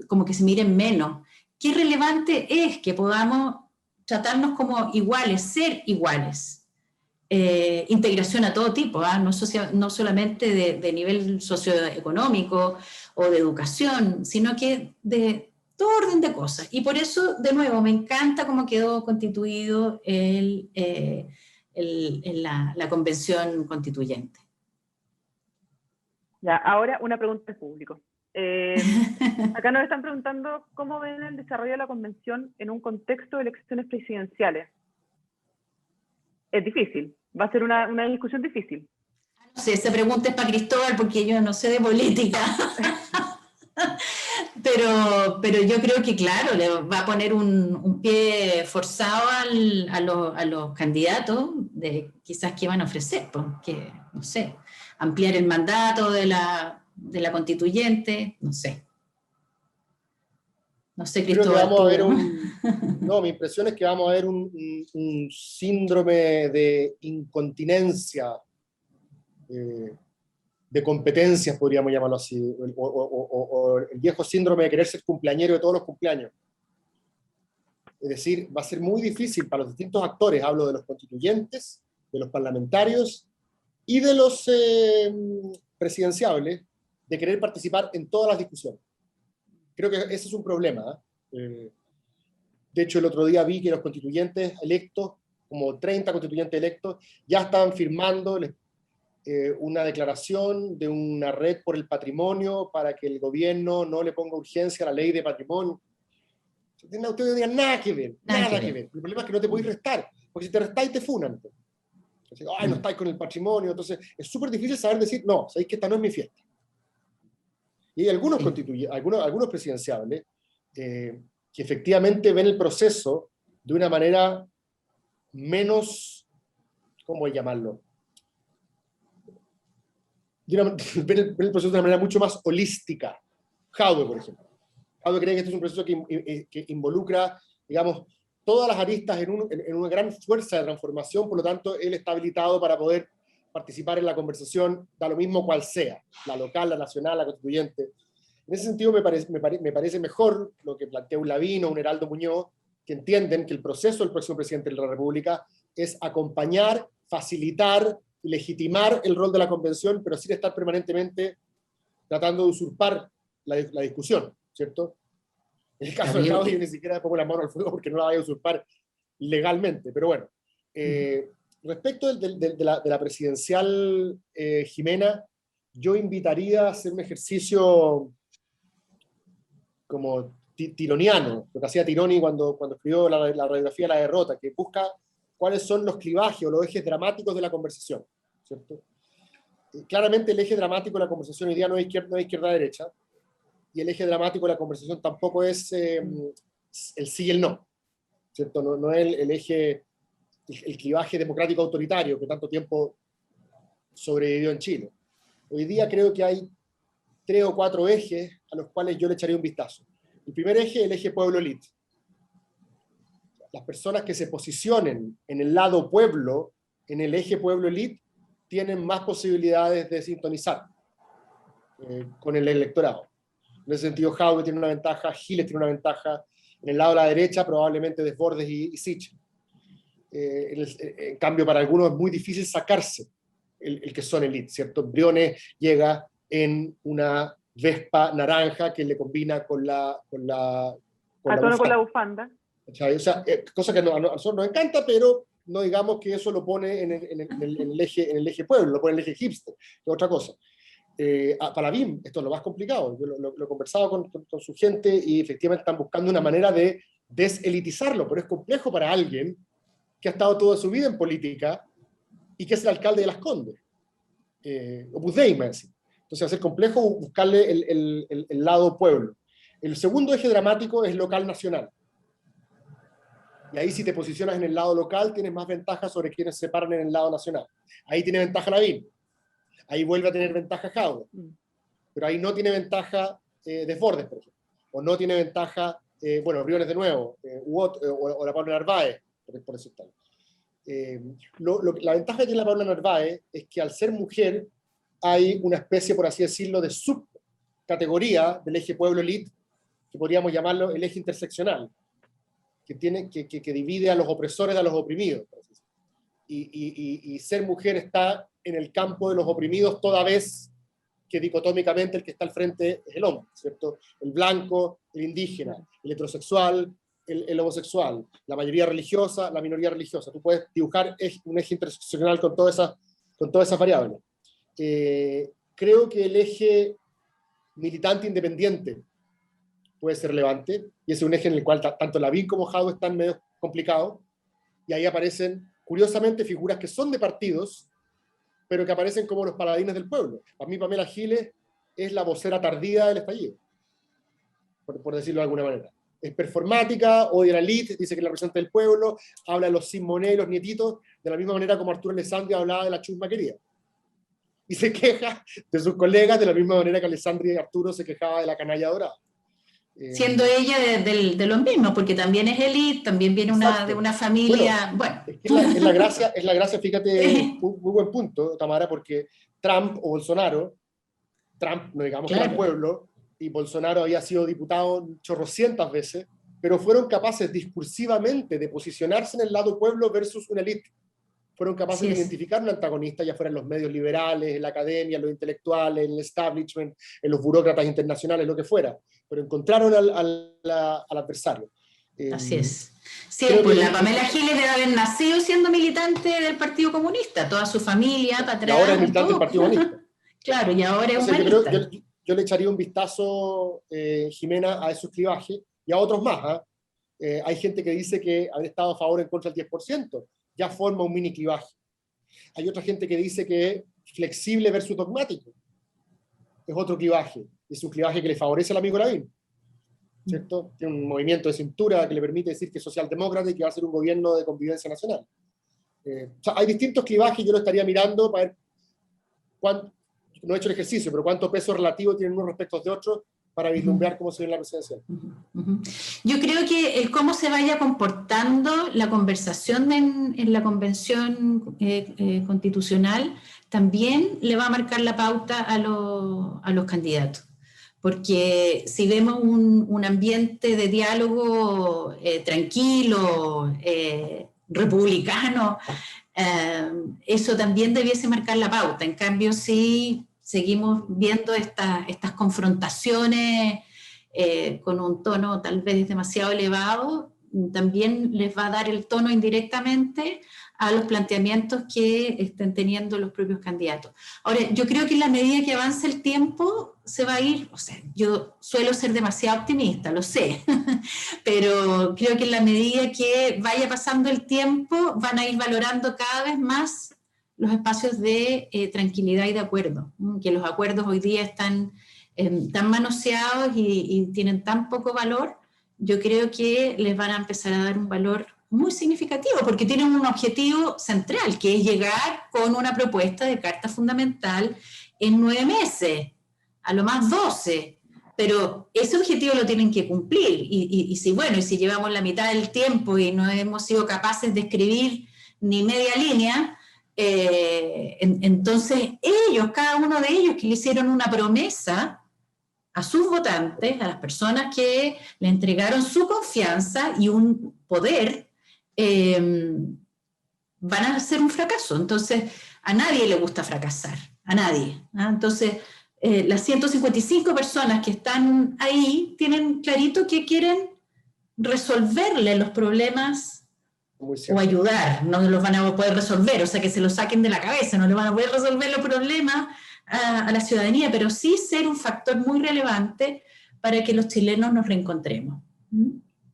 como que se miren menos. Qué relevante es que podamos tratarnos como iguales, ser iguales. Integración a todo tipo, no solamente de nivel socioeconómico o de educación, sino que de todo orden de cosas. Y por eso, de nuevo, me encanta cómo quedó constituido la convención constituyente. Ya, ahora una pregunta al público. Acá nos están preguntando cómo ven el desarrollo de la convención en un contexto de elecciones presidenciales. Es difícil, va a ser una discusión difícil. No sé, esa pregunta es para Cristóbal porque yo no sé de política. Pero yo creo que, claro, le va a poner un pie forzado a los candidatos de quizás qué van a ofrecer, porque, no sé, ampliar el mandato de la constituyente, no sé. No sé, Creo que Cristóbal. vamos a ver no, mi impresión es que vamos a ver un síndrome de incontinencia, de competencias, podríamos llamarlo así, o el viejo síndrome de querer ser cumpleañero de todos los cumpleaños. Es decir, va a ser muy difícil para los distintos actores, hablo de los constituyentes, de los parlamentarios y de los presidenciables, de querer participar en todas las discusiones. Creo que ese es un problema. De hecho, el otro día vi que los constituyentes electos, como 30 constituyentes electos, ya estaban firmando una declaración de una red por el patrimonio para que el gobierno no le ponga urgencia a la ley de patrimonio. Ustedes no tienen nada que ver, nada que ver. El problema es que no te podéis restar, porque si te restáis te funan. Entonces, ay, no estáis con el patrimonio, entonces es súper difícil saber decir, no, sabéis que esta no es mi fiesta. Y hay algunos algunos presidenciables que efectivamente ven el proceso de una manera menos, ¿cómo llamarlo? Ven el proceso de una manera mucho más holística. Jadwe, por ejemplo. Jadwe cree que este es un proceso que involucra, digamos, todas las aristas en una gran fuerza de transformación, por lo tanto, él está habilitado para poder participar en la conversación, da lo mismo cual sea, la local, la nacional, la constituyente. En ese sentido me parece mejor lo que plantea un Lavín o un Heraldo Muñoz, que entienden que el proceso del próximo presidente de la República es acompañar, facilitar, legitimar el rol de la convención, pero sin estar permanentemente tratando de usurpar la discusión, ¿cierto? En el caso de Claudio, yo ni siquiera pongo la mano al fuego porque no la vaya a usurpar legalmente, pero bueno. Respecto de la presidencial Jimena, yo invitaría a hacer un ejercicio como tironiano, lo que hacía Tironi cuando escribió la radiografía de la derrota, que busca cuáles son los clivajes o los ejes dramáticos de la conversación, ¿cierto? Claramente el eje dramático de la conversación hoy día no es izquierda-derecha, y el eje dramático de la conversación tampoco es el sí y el no, ¿cierto? No es el eje, el clivaje democrático autoritario que tanto tiempo sobrevivió en Chile. Hoy día creo que hay 3 o 4 ejes a los cuales yo le echaría un vistazo. El primer eje, el eje pueblo-elite. Las personas que se posicionen en el lado pueblo, en el eje pueblo-elite, tienen más posibilidades de sintonizar con el electorado. En ese sentido, Jadwe tiene una ventaja, Giles tiene una ventaja, en el lado de la derecha probablemente Desbordes y Sich. En cambio, para algunos es muy difícil sacarse el que son elite, ¿cierto? Briones llega en una Vespa naranja que le combina con la bufanda. O sea, cosa que a nosotros nos encanta, pero no digamos que eso lo pone en el eje pueblo, lo pone en el eje hipster, que es otra cosa. Para BIM, esto es lo más complicado. Yo lo he conversado con su gente y efectivamente están buscando una manera de deselitizarlo, pero es complejo para alguien que ha estado toda su vida en política y que es el alcalde de Las Condes. Opus Dei, me decía. Entonces va a ser complejo buscarle el lado pueblo. El segundo eje dramático es local-nacional. Y ahí si te posicionas en el lado local, tienes más ventaja sobre quienes se paran en el lado nacional. Ahí tiene ventaja Lavín. Ahí vuelve a tener ventaja Jadwe. Pero ahí no tiene ventaja Desbordes, por ejemplo. O no tiene ventaja, Briones de nuevo, o la Paula Narváez, por decir tal. La ventaja que tiene la Paula Narváez es que al ser mujer hay una especie, por así decirlo, de subcategoría del eje pueblo-elite, que podríamos llamarlo el eje interseccional, que divide a los opresores de a los oprimidos. Y ser mujer está en el campo de los oprimidos toda vez que dicotómicamente el que está al frente es el hombre, ¿cierto? El blanco, el indígena, el heterosexual, el homosexual, la mayoría religiosa, la minoría religiosa. Tú puedes dibujar un eje interseccional con todas esas variables. Creo que el eje militante independiente puede ser relevante, y ese es un eje en el cual tanto Lavín como Jadwe están medio complicados, y ahí aparecen, curiosamente, figuras que son de partidos, pero que aparecen como los paladines del pueblo. Para mí, Pamela Giles es la vocera tardía del estallido, por decirlo de alguna manera. Es performática, odia la elite, dice que es la representante del pueblo, habla de los Simonet y los nietitos, de la misma manera como Arturo Alessandri hablaba de la chusmaquería. Y se queja de sus colegas de la misma manera que Alessandri y Arturo se quejaba de la canalla dorada. Siendo ella de los mismos, porque también es élite, también viene de una familia... Bueno. Es que es la gracia, fíjate, muy buen punto, Tamara, porque Trump o Bolsonaro, Trump, no digamos que era pueblo, y Bolsonaro había sido diputado chorrocientas veces, pero fueron capaces discursivamente de posicionarse en el lado pueblo versus una élite. Fueron capaces de identificar un antagonista, ya fuera en los medios liberales, en la academia, en los intelectuales, en el establishment, en los burócratas internacionales, lo que fuera. Pero encontraron al adversario. Así es. Sí, pues la Pamela Giles debe haber nacido siendo militante del Partido Comunista, toda su familia, para atrás. Ahora es militante del Partido Comunista. Claro, y ahora es humanista. Yo le echaría un vistazo, Jimena, a esos clivajes y a otros más. Hay gente que dice que haber estado a favor o en contra del 10%. Ya forma un mini clivaje. Hay otra gente que dice que flexible versus dogmático es otro clivaje. Es un clivaje que le favorece al amigo Lavín, ¿cierto? Tiene un movimiento de cintura que le permite decir que es socialdemócrata y que va a ser un gobierno de convivencia nacional. O sea, hay distintos clivajes, yo lo estaría mirando para ver cuánto, no he hecho el ejercicio, pero cuánto peso relativo tienen unos respecto de otros para vislumbrar cómo se ve en la presidencial. Yo creo que el cómo se vaya comportando la conversación en la convención constitucional también le va a marcar la pauta a los candidatos. Porque si vemos un ambiente de diálogo tranquilo, republicano, eso también debiese marcar la pauta. En cambio, si seguimos viendo estas confrontaciones con un tono tal vez demasiado elevado, también les va a dar el tono indirectamente a los planteamientos que estén teniendo los propios candidatos. Ahora, yo creo que en la medida que avance el tiempo se va a ir, o sea, yo suelo ser demasiado optimista, lo sé, pero creo que en la medida que vaya pasando el tiempo van a ir valorando cada vez más los espacios de tranquilidad y de acuerdo, que los acuerdos hoy día están tan manoseados y tienen tan poco valor. Yo creo que les van a empezar a dar un valor muy significativo, porque tienen un objetivo central, que es llegar con una propuesta de carta fundamental en 9 meses, a lo más 12, pero ese objetivo lo tienen que cumplir, y si llevamos la mitad del tiempo y no hemos sido capaces de escribir ni media línea, entonces ellos, cada uno de ellos que le hicieron una promesa a sus votantes, a las personas que le entregaron su confianza y un poder, van a ser un fracaso. Entonces, a nadie le gusta fracasar, a nadie, ¿no? Entonces, las 155 personas que están ahí tienen clarito que quieren resolverle los problemas o ayudar, no los van a poder resolver, o sea, que se los saquen de la cabeza, no le van a poder resolver los problemas a la ciudadanía, pero sí ser un factor muy relevante para que los chilenos nos reencontremos.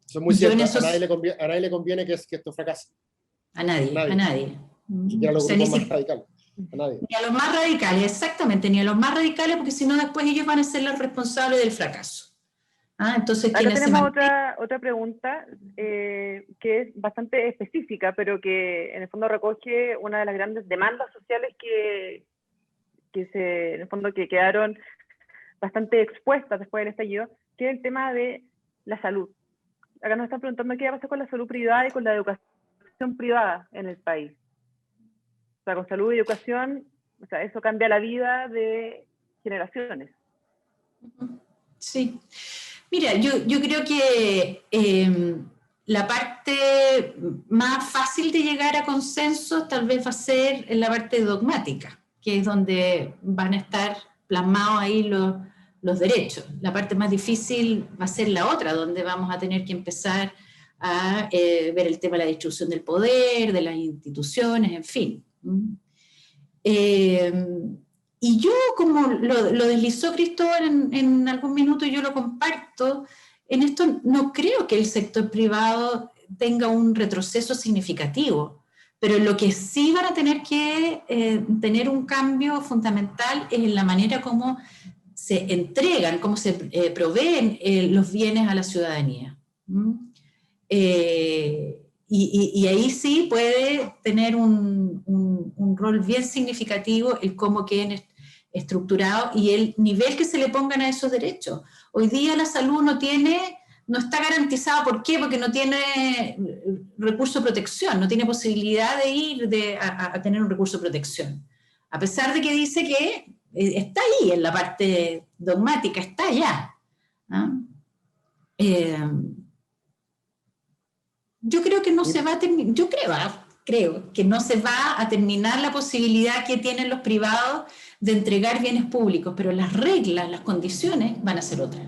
Eso es muy cierto. A nadie le conviene que esto fracase. A nadie. Ni a los grupos más radicales. A nadie. Ni a los más radicales, exactamente, ni a los más radicales, porque si no después ellos van a ser los responsables del fracaso. Entonces, acá tenemos otra pregunta que es bastante específica, pero que en el fondo recoge una de las grandes demandas sociales que en el fondo que quedaron bastante expuestas después del estallido, que es el tema de la salud. Acá nos están preguntando qué va a pasar con la salud privada y con la educación privada en el país. O sea, con salud y educación, o sea, eso cambia la vida de generaciones. Sí. Mira, yo creo que la parte más fácil de llegar a consenso tal vez va a ser en la parte dogmática, que es donde van a estar plasmados ahí los derechos. La parte más difícil va a ser la otra, donde vamos a tener que empezar a ver el tema de la distribución del poder, de las instituciones, en fin. Y yo, como lo deslizó Cristóbal en algún minuto, y yo lo comparto, en esto no creo que el sector privado tenga un retroceso significativo, pero lo que sí van a tener que tener un cambio fundamental es en la manera como se entregan, cómo se proveen los bienes a la ciudadanía. Y ahí sí puede tener un rol bien significativo el cómo queden estructurados y el nivel que se le pongan a esos derechos. Hoy día la salud no está garantizada. ¿Por qué? Porque no tiene recurso de protección, no tiene posibilidad de ir a tener un recurso de protección. A pesar de que dice que está ahí en la parte dogmática, está allá. ¿Ah? Yo creo que no se va a terminar, creo que no se va a terminar la posibilidad que tienen los privados de entregar bienes públicos, pero las reglas, las condiciones van a ser otras.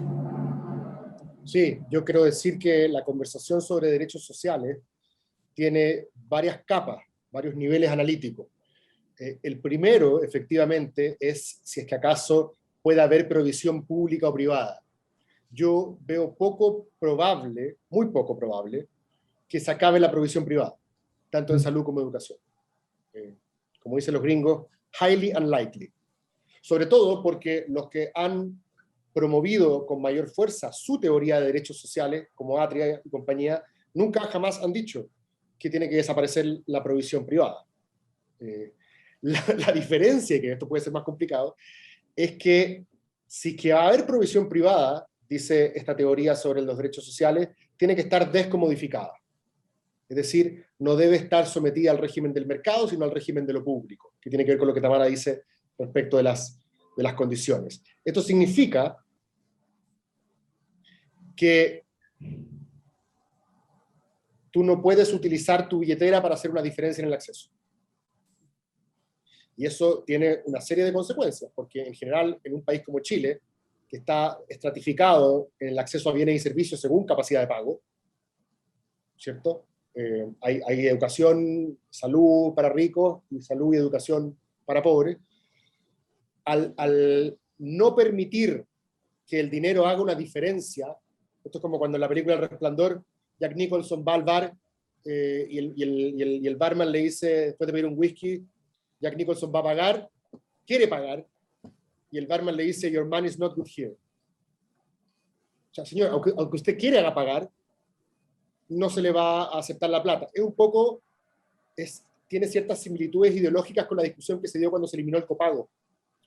Sí, yo quiero decir que la conversación sobre derechos sociales tiene varias capas, varios niveles analíticos. El primero, efectivamente, es si es que acaso puede haber provisión pública o privada. Yo veo poco probable, muy poco probable, que se acabe la provisión privada, tanto en salud como en educación. Como dicen los gringos, highly unlikely. Sobre todo porque los que han promovido con mayor fuerza su teoría de derechos sociales, como Atria y compañía, nunca jamás han dicho que tiene que desaparecer la provisión privada. La diferencia, que esto puede ser más complicado, es que si que va a haber provisión privada, dice esta teoría sobre los derechos sociales, tiene que estar descomodificada. Es decir, no debe estar sometida al régimen del mercado, sino al régimen de lo público, que tiene que ver con lo que Tamara dice respecto de las condiciones. Esto significa que tú no puedes utilizar tu billetera para hacer una diferencia en el acceso. Y eso tiene una serie de consecuencias, porque en general, en un país como Chile, que está estratificado en el acceso a bienes y servicios según capacidad de pago, ¿cierto? Hay educación, salud para ricos y salud y educación para pobres. Al no permitir que el dinero haga una diferencia, esto es como cuando en la película El Resplandor, Jack Nicholson va al bar y el barman le dice, después de pedir un whisky, Jack Nicholson va a pagar, quiere pagar, y el barman le dice, your money is not good here. O sea, señor, aunque usted quiera pagar, no se le va a aceptar la plata. Es un poco, tiene ciertas similitudes ideológicas con la discusión que se dio cuando se eliminó el copago,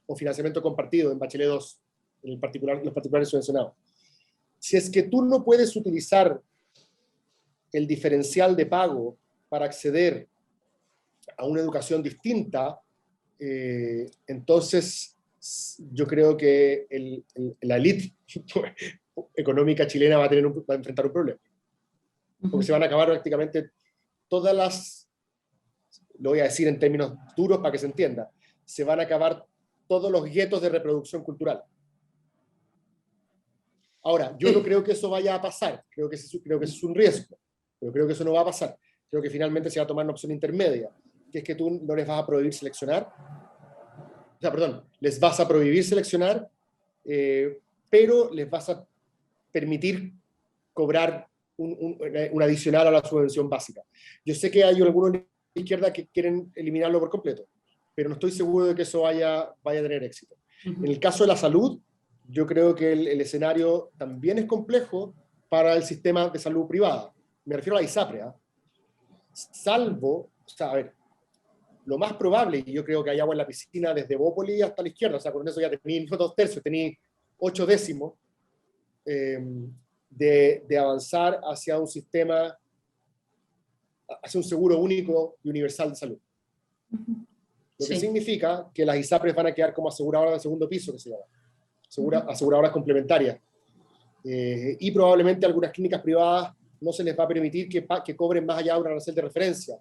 o financiamiento compartido en Bachelet 2, los particulares subvencionados. Si es que tú no puedes utilizar el diferencial de pago para acceder a una educación distinta, entonces yo creo que la élite económica chilena va a enfrentar un problema. Porque se van a acabar prácticamente todas las, lo voy a decir en términos duros para que se entienda, se van a acabar todos los guetos de reproducción cultural. Ahora, yo no creo que eso vaya a pasar, creo que eso es un riesgo, pero creo que eso no va a pasar. Creo que finalmente se va a tomar una opción intermedia, que es que tú no les vas a prohibir seleccionar, les vas a prohibir seleccionar, pero les vas a permitir cobrar un adicional a la subvención básica. Yo sé que hay algunos de la izquierda que quieren eliminarlo por completo, pero no estoy seguro de que eso vaya a tener éxito. En el caso de la salud, yo creo que el escenario también es complejo para el sistema de salud privada. Me refiero a la ISAPRE, salvo, a ver, lo más probable, y yo creo que hay agua en la piscina desde Bópoli hasta la izquierda, o sea, con eso ya tení no 2/3, tení 8/10, de avanzar hacia un sistema, hacia un seguro único y universal de salud. Lo que significa que las ISAPRES van a quedar como aseguradoras de segundo piso, que se llama, aseguradoras complementarias. Y probablemente algunas clínicas privadas no se les va a permitir que cobren más allá de un arancel de referencia,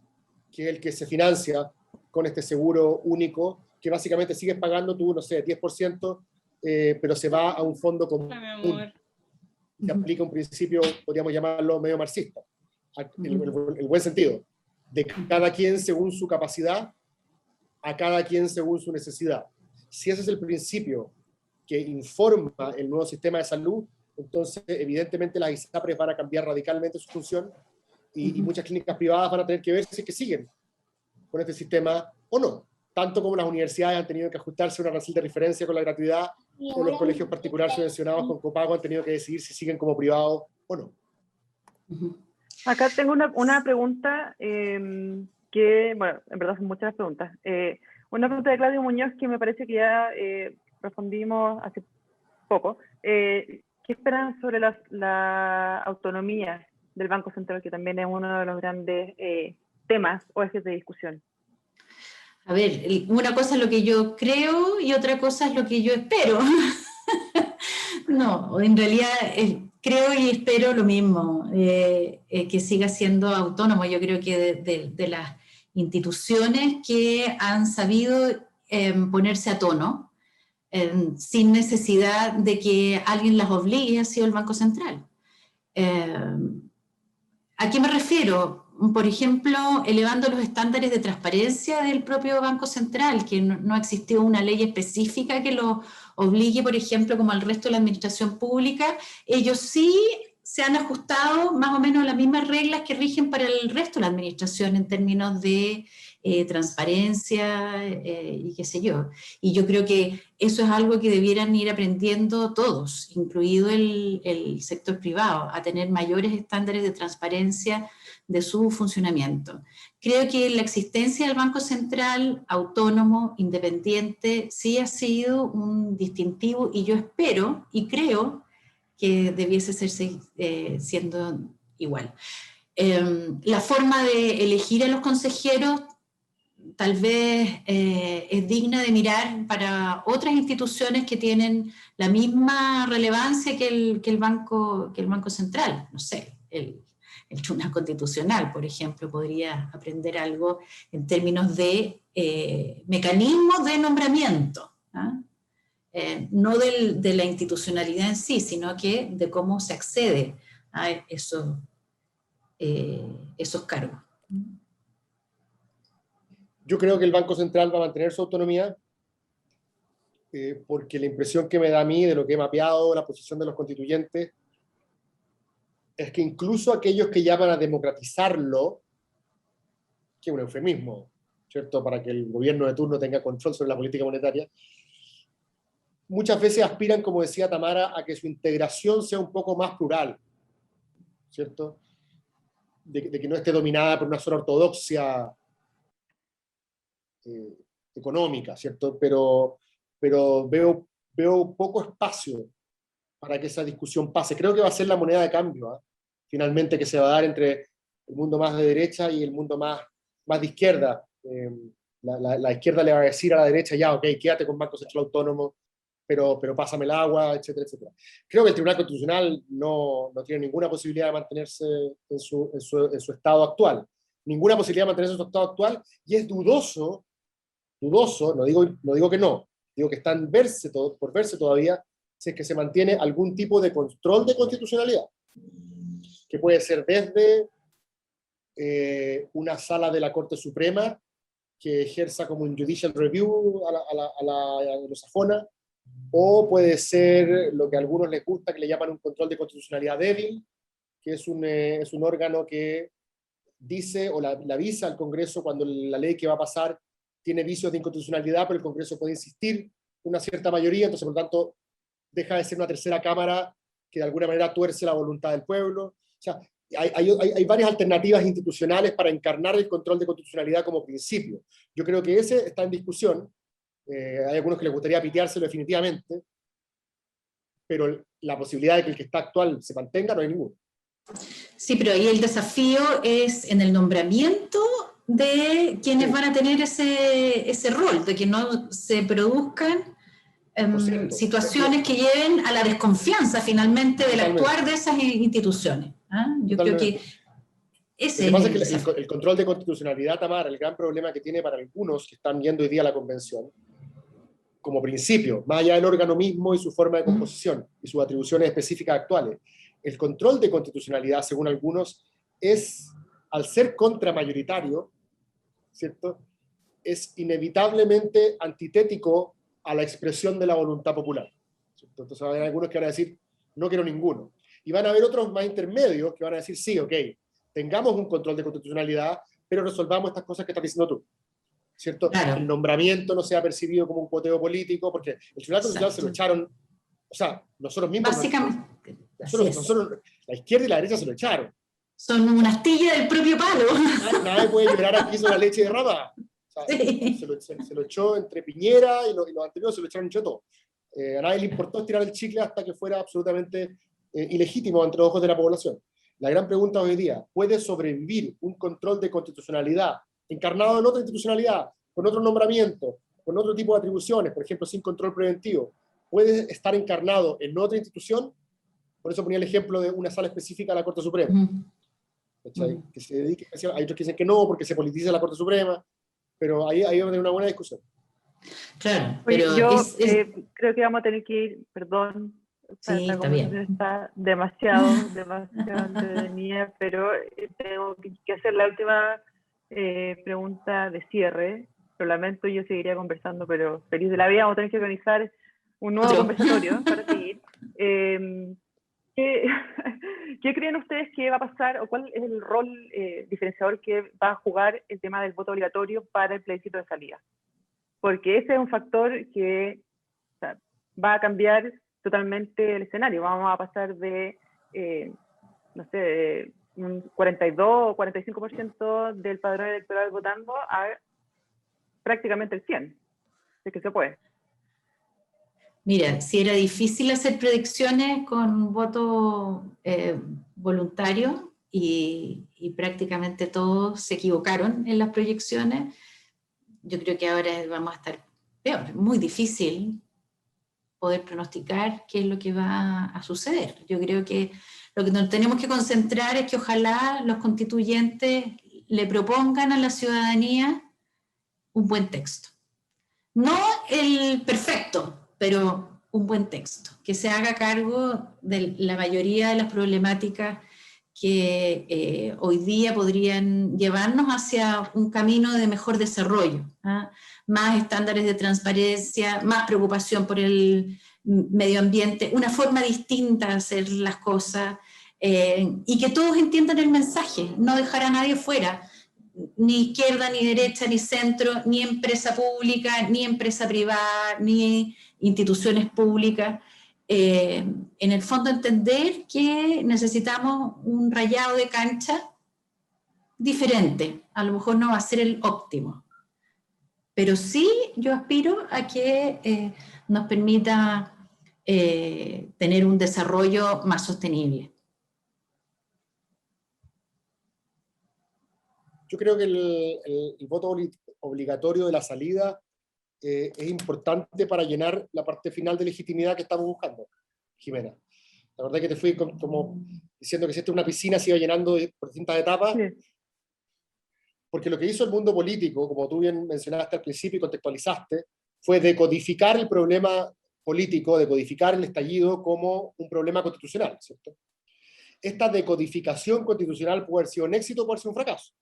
que es el que se financia con este seguro único, que básicamente sigues pagando tú, no sé, 10%, pero se va a un fondo común. Se aplica un principio, podríamos llamarlo medio marxista, en el buen sentido, de cada quien según su capacidad, a cada quien según su necesidad. Si ese es el principio que informa el nuevo sistema de salud, entonces evidentemente las ISAPRES van a cambiar radicalmente su función y muchas clínicas privadas van a tener que ver si es que siguen con este sistema o no. Tanto como las universidades han tenido que ajustarse a una arancel de referencia con la gratuidad, o los colegios particulares subvencionados con copago han tenido que decidir si siguen como privados o no. Acá tengo una pregunta que, bueno, en verdad son muchas preguntas. Una pregunta de Claudio Muñoz que me parece que ya respondimos hace poco. ¿Qué esperan sobre la autonomía del Banco Central, que también es uno de los grandes temas o ejes de discusión? A ver, una cosa es lo que yo creo y otra cosa es lo que yo espero. No, en realidad creo y espero lo mismo, que siga siendo autónomo. Yo creo que de las instituciones que han sabido ponerse a tono, sin necesidad de que alguien las obligue, ha sido el Banco Central. ¿A qué me refiero? Por ejemplo, elevando los estándares de transparencia del propio Banco Central, que no existió una ley específica que lo obligue, por ejemplo, como al resto de la administración pública. Ellos sí se han ajustado más o menos a las mismas reglas que rigen para el resto de la administración en términos de transparencia y qué sé yo. Y yo creo que eso es algo que debieran ir aprendiendo todos, incluido el sector privado, a tener mayores estándares de transparencia de su funcionamiento. Creo que la existencia del Banco Central autónomo, independiente, sí ha sido un distintivo y yo espero y creo que debiese ser siendo igual. La forma de elegir a los consejeros tal vez es digna de mirar para otras instituciones que tienen la misma relevancia que el Banco Central. No sé, el Tribunal Constitucional, por ejemplo, podría aprender algo en términos de mecanismos de nombramiento, ¿ah? No de la institucionalidad en sí, sino que de cómo se accede a esos cargos. Yo creo que el Banco Central va a mantener su autonomía porque la impresión que me da a mí de lo que he mapeado la posición de los constituyentes es que incluso aquellos que llaman a democratizarlo, que es un eufemismo, ¿cierto?, para que el gobierno de turno tenga control sobre la política monetaria, muchas veces aspiran, como decía Tamara, a que su integración sea un poco más plural, ¿cierto?, de que no esté dominada por una sola ortodoxia económica, ¿cierto? Pero veo poco espacio para que esa discusión pase. Creo que va a ser la moneda de cambio, ¿eh? Finalmente, que se va a dar entre el mundo más de derecha y el mundo más de izquierda. La izquierda le va a decir a la derecha, ya, ok, quédate con Banco Central Autónomo, pero pásame el agua, etcétera, etcétera. Creo que el Tribunal Constitucional no tiene ninguna posibilidad de mantenerse en su estado actual. Ninguna posibilidad de mantenerse en su estado actual, y es dudoso, no digo que no, digo que está por verse todavía si es que se mantiene algún tipo de control de constitucionalidad, que puede ser desde una sala de la Corte Suprema que ejerza como un judicial review a la anglosajona, o puede ser lo que a algunos les gusta, que le llaman un control de constitucionalidad débil, que es un órgano que dice o le avisa al Congreso cuando la ley que va a pasar tiene vicios de inconstitucionalidad, pero el Congreso puede insistir una cierta mayoría, entonces por lo tanto deja de ser una tercera cámara que de alguna manera tuerce la voluntad del pueblo. O sea, hay varias alternativas institucionales para encarnar el control de constitucionalidad como principio. Yo creo que ese está en discusión. Hay algunos que les gustaría piteárselo definitivamente, pero la posibilidad de que el que está actual se mantenga no hay ninguna. Sí, pero ahí el desafío es en el nombramiento de quienes van a tener ese rol, de que no se produzcan situaciones que lleven a la desconfianza finalmente del actuar de esas instituciones. ¿Ah? Yo creo que ese Lo que pasa es que el control de constitucionalidad, Tamara, el gran problema que tiene para algunos que están yendo hoy día a la convención, como principio, más allá del órgano mismo y su forma de composición y sus atribuciones específicas actuales, el control de constitucionalidad, según algunos, es, al ser contramayoritario, ¿cierto?, es inevitablemente antitético a la expresión de la voluntad popular, ¿cierto? Entonces va a haber algunos que van a decir, no quiero ninguno. Y van a haber otros más intermedios que van a decir, sí, ok, tengamos un control de constitucionalidad, pero resolvamos estas cosas que estás diciendo tú, ¿cierto? Claro. Que el nombramiento no sea percibido como un cuoteo político, porque el Tribunal Constitucional se lo echaron, o sea, nosotros mismos, Básicamente, nosotros, la izquierda y la derecha se lo echaron. son una astilla del propio palo. Nadie puede llorar aquí sobre la leche derramada. O sea, Sí. se lo echó entre Piñera y los anteriores se lo echaron entre todos. A nadie le importó estirar el chicle hasta que fuera absolutamente ilegítimo ante los ojos de la población. La gran pregunta hoy día, ¿puede sobrevivir un control de constitucionalidad encarnado en otra institucionalidad, con otro nombramiento, con otro tipo de atribuciones, por ejemplo, sin control preventivo? ¿Puede estar encarnado en otra institución? Por eso ponía el ejemplo de una sala específica de la Corte Suprema. Que se dedique, hay otros que dicen que no, porque se politiza la Corte Suprema, pero ahí vamos a tener una buena discusión. Claro, Oye, pero yo creo que vamos a tener que ir, perdón, sí, la está bien. conversación está demasiado entretenida, pero tengo que hacer la última pregunta de cierre. Lo lamento, yo seguiría conversando, pero feliz de la vida, vamos a tener que organizar un nuevo conversatorio para seguir. ¿Qué creen ustedes que va a pasar, o cuál es el rol diferenciador que va a jugar el tema del voto obligatorio para el plebiscito de salida? Porque ese es un factor que, o sea, va a cambiar totalmente el escenario. Vamos a pasar de, no sé, de un 42 o 45% del padrón electoral votando a prácticamente el 100%, de que se puede. Mira, si era difícil hacer predicciones con voto voluntario y prácticamente todos se equivocaron en las proyecciones, yo creo que ahora vamos a estar peor. Muy difícil poder pronosticar qué es lo que va a suceder. Yo creo que lo que nos tenemos que concentrar es que ojalá los constituyentes le propongan a la ciudadanía un buen texto. No el perfecto, pero un buen texto, que se haga cargo de la mayoría de las problemáticas que hoy día podrían llevarnos hacia un camino de mejor desarrollo, ¿ah? Más estándares de transparencia, más preocupación por el medio ambiente, una forma distinta de hacer las cosas, y que todos entiendan el mensaje, no dejar a nadie fuera, ni izquierda, ni derecha, ni centro, ni empresa pública, ni empresa privada, ni instituciones públicas. En el fondo entender que necesitamos un rayado de cancha diferente. A lo mejor no va a ser el óptimo, pero sí yo aspiro a que nos permita tener un desarrollo más sostenible. Yo creo que el voto obligatorio de la salida es importante para llenar la parte final de legitimidad que estamos buscando, Jimena. La verdad que te fui como diciendo que si esta es una piscina se iba llenando por distintas etapas, sí. Porque lo que hizo el mundo político, como tú bien mencionaste al principio y contextualizaste, fue decodificar el problema político, decodificar el estallido como un problema constitucional, ¿cierto? Esta decodificación constitucional puede haber sido un éxito o puede haber sido un fracaso,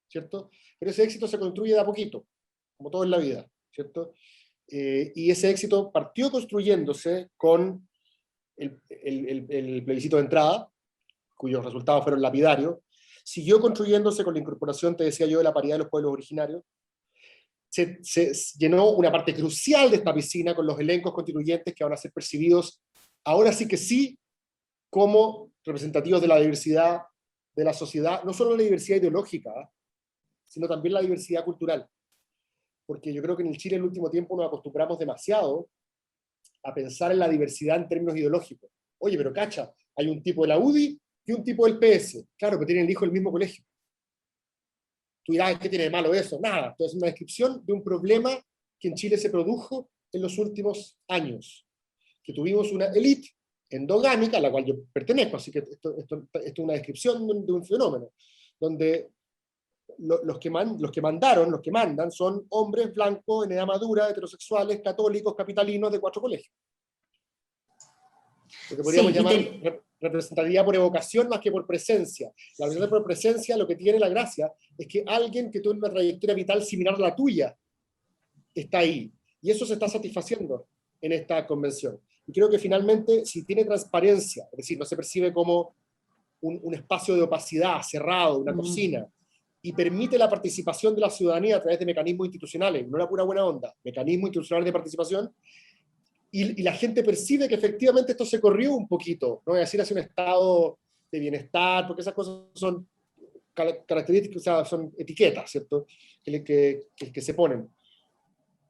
¿cierto? Pero ese éxito se construye de a poquito, como todo en la vida, ¿cierto? Y ese éxito partió construyéndose con el plebiscito de entrada, cuyos resultados fueron lapidarios, siguió construyéndose con la incorporación, te decía yo, de la paridad de los pueblos originarios, se llenó una parte crucial de esta piscina con los elencos constituyentes que van a ser percibidos, ahora sí que sí, como representativos de la diversidad de la sociedad, no solo la diversidad ideológica, sino también la diversidad cultural. Porque yo creo que en el Chile en el último tiempo nos acostumbramos demasiado a pensar en la diversidad en términos ideológicos. Oye, pero cacha, hay un tipo de la UDI y un tipo del PS. Claro, que tienen el hijo del mismo colegio. Tú dirás, ¿qué tiene de malo eso? Nada. Entonces, es una descripción de un problema que en Chile se produjo en los últimos años. Que tuvimos una élite endogámica, a la cual yo pertenezco, así que esto es una descripción de un fenómeno, donde los que mandan son hombres blancos, en edad madura, heterosexuales, católicos, capitalinos de 4 colegios. Lo que podríamos llamar representatividad por evocación más que por presencia. La representación por presencia, lo que tiene la gracia, es que alguien que tuvo una trayectoria vital similar a la tuya está ahí. Y eso se está satisfaciendo en esta convención. Y creo que finalmente, si tiene transparencia, es decir, no se percibe como un espacio de opacidad cerrado, una cocina, y permite la participación de la ciudadanía a través de mecanismos institucionales, no la pura buena onda, mecanismos institucionales de participación, y la gente percibe que efectivamente esto se corrió un poquito, no voy a decir hacia un estado de bienestar, porque esas cosas son características, o sea, son etiquetas, ¿cierto?, que se ponen.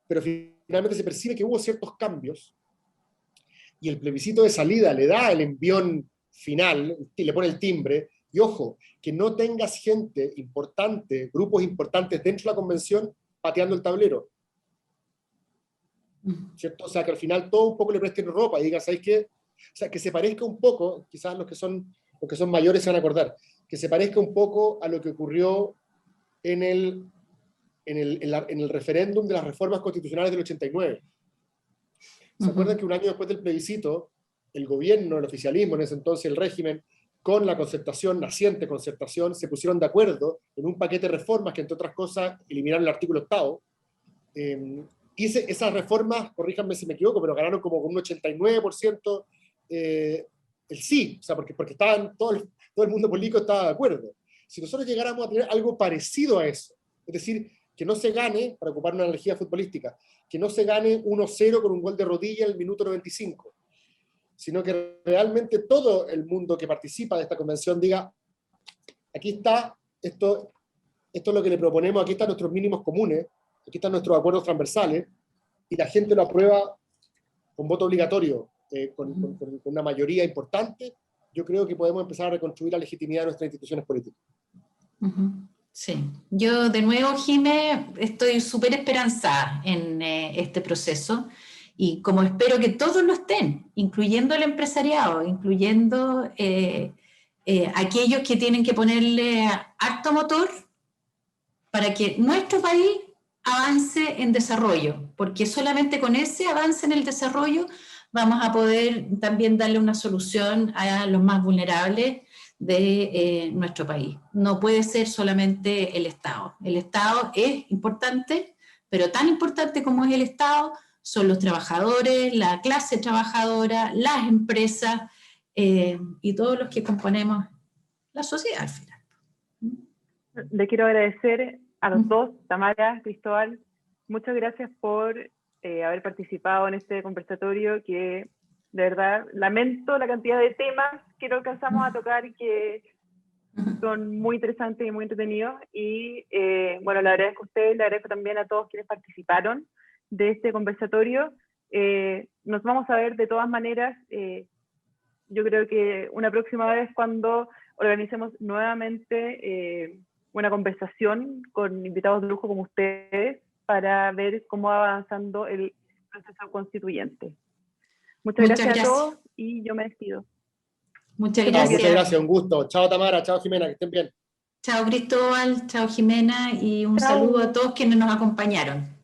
Pero finalmente se percibe que hubo ciertos cambios, y el plebiscito de salida le da el envión final, y le pone el timbre, y ojo, que no tengas gente importante, grupos importantes dentro de la convención pateando el tablero, ¿cierto? O sea, que al final todo un poco le presten ropa y digan, ¿sabes qué? O sea, que se parezca un poco, quizás los que son mayores se van a acordar, que se parezca un poco a lo que ocurrió en el referéndum de las reformas constitucionales del 89. ¿Se acuerdan que un año después del plebiscito, el gobierno, el oficialismo, en ese entonces el régimen, con la concertación, naciente concertación, se pusieron de acuerdo en un paquete de reformas que, entre otras cosas, eliminaron el artículo 8º, y esas reformas, corríjanme si me equivoco, pero ganaron como con un 89% el sí, o sea, porque estaban, todo el mundo político estaba de acuerdo. Si nosotros llegáramos a tener algo parecido a eso, es decir, que no se gane, para ocupar una analogía futbolística, que no se gane 1-0 con un gol de rodilla en el minuto 95, sino que realmente todo el mundo que participa de esta convención diga, aquí está, esto es lo que le proponemos, aquí están nuestros mínimos comunes, aquí están nuestros acuerdos transversales, y la gente lo aprueba con voto obligatorio, con una mayoría importante. Yo creo que podemos empezar a reconstruir la legitimidad de nuestras instituciones políticas. Sí, yo de nuevo, Jimé, estoy súper esperanzada en este proceso, y como espero que todos lo estén, incluyendo el empresariado, incluyendo aquellos que tienen que ponerle harto motor para que nuestro país avance en desarrollo, porque solamente con ese avance en el desarrollo vamos a poder también darle una solución a los más vulnerables de nuestro país. No puede ser solamente el Estado. El Estado es importante, pero tan importante como es el Estado son los trabajadores, la clase trabajadora, las empresas y todos los que componemos la sociedad al final. Le quiero agradecer a los dos, Tamara, Cristóbal, muchas gracias por haber participado en este conversatorio, que de verdad lamento la cantidad de temas que no alcanzamos a tocar y que son muy interesantes y muy entretenidos. Y bueno, le agradezco a ustedes, le agradezco también a todos quienes participaron de este conversatorio. Nos vamos a ver de todas maneras, yo creo que una próxima vez cuando organicemos nuevamente una conversación con invitados de lujo como ustedes, para ver cómo va avanzando el proceso constituyente. Muchas gracias a todos y yo me despido. Muchas gracias. Muchas gracias, un gusto. Chao Tamara, chao Jimena, que estén bien. Chao Cristóbal, chao Jimena, y un saludo a todos quienes nos acompañaron.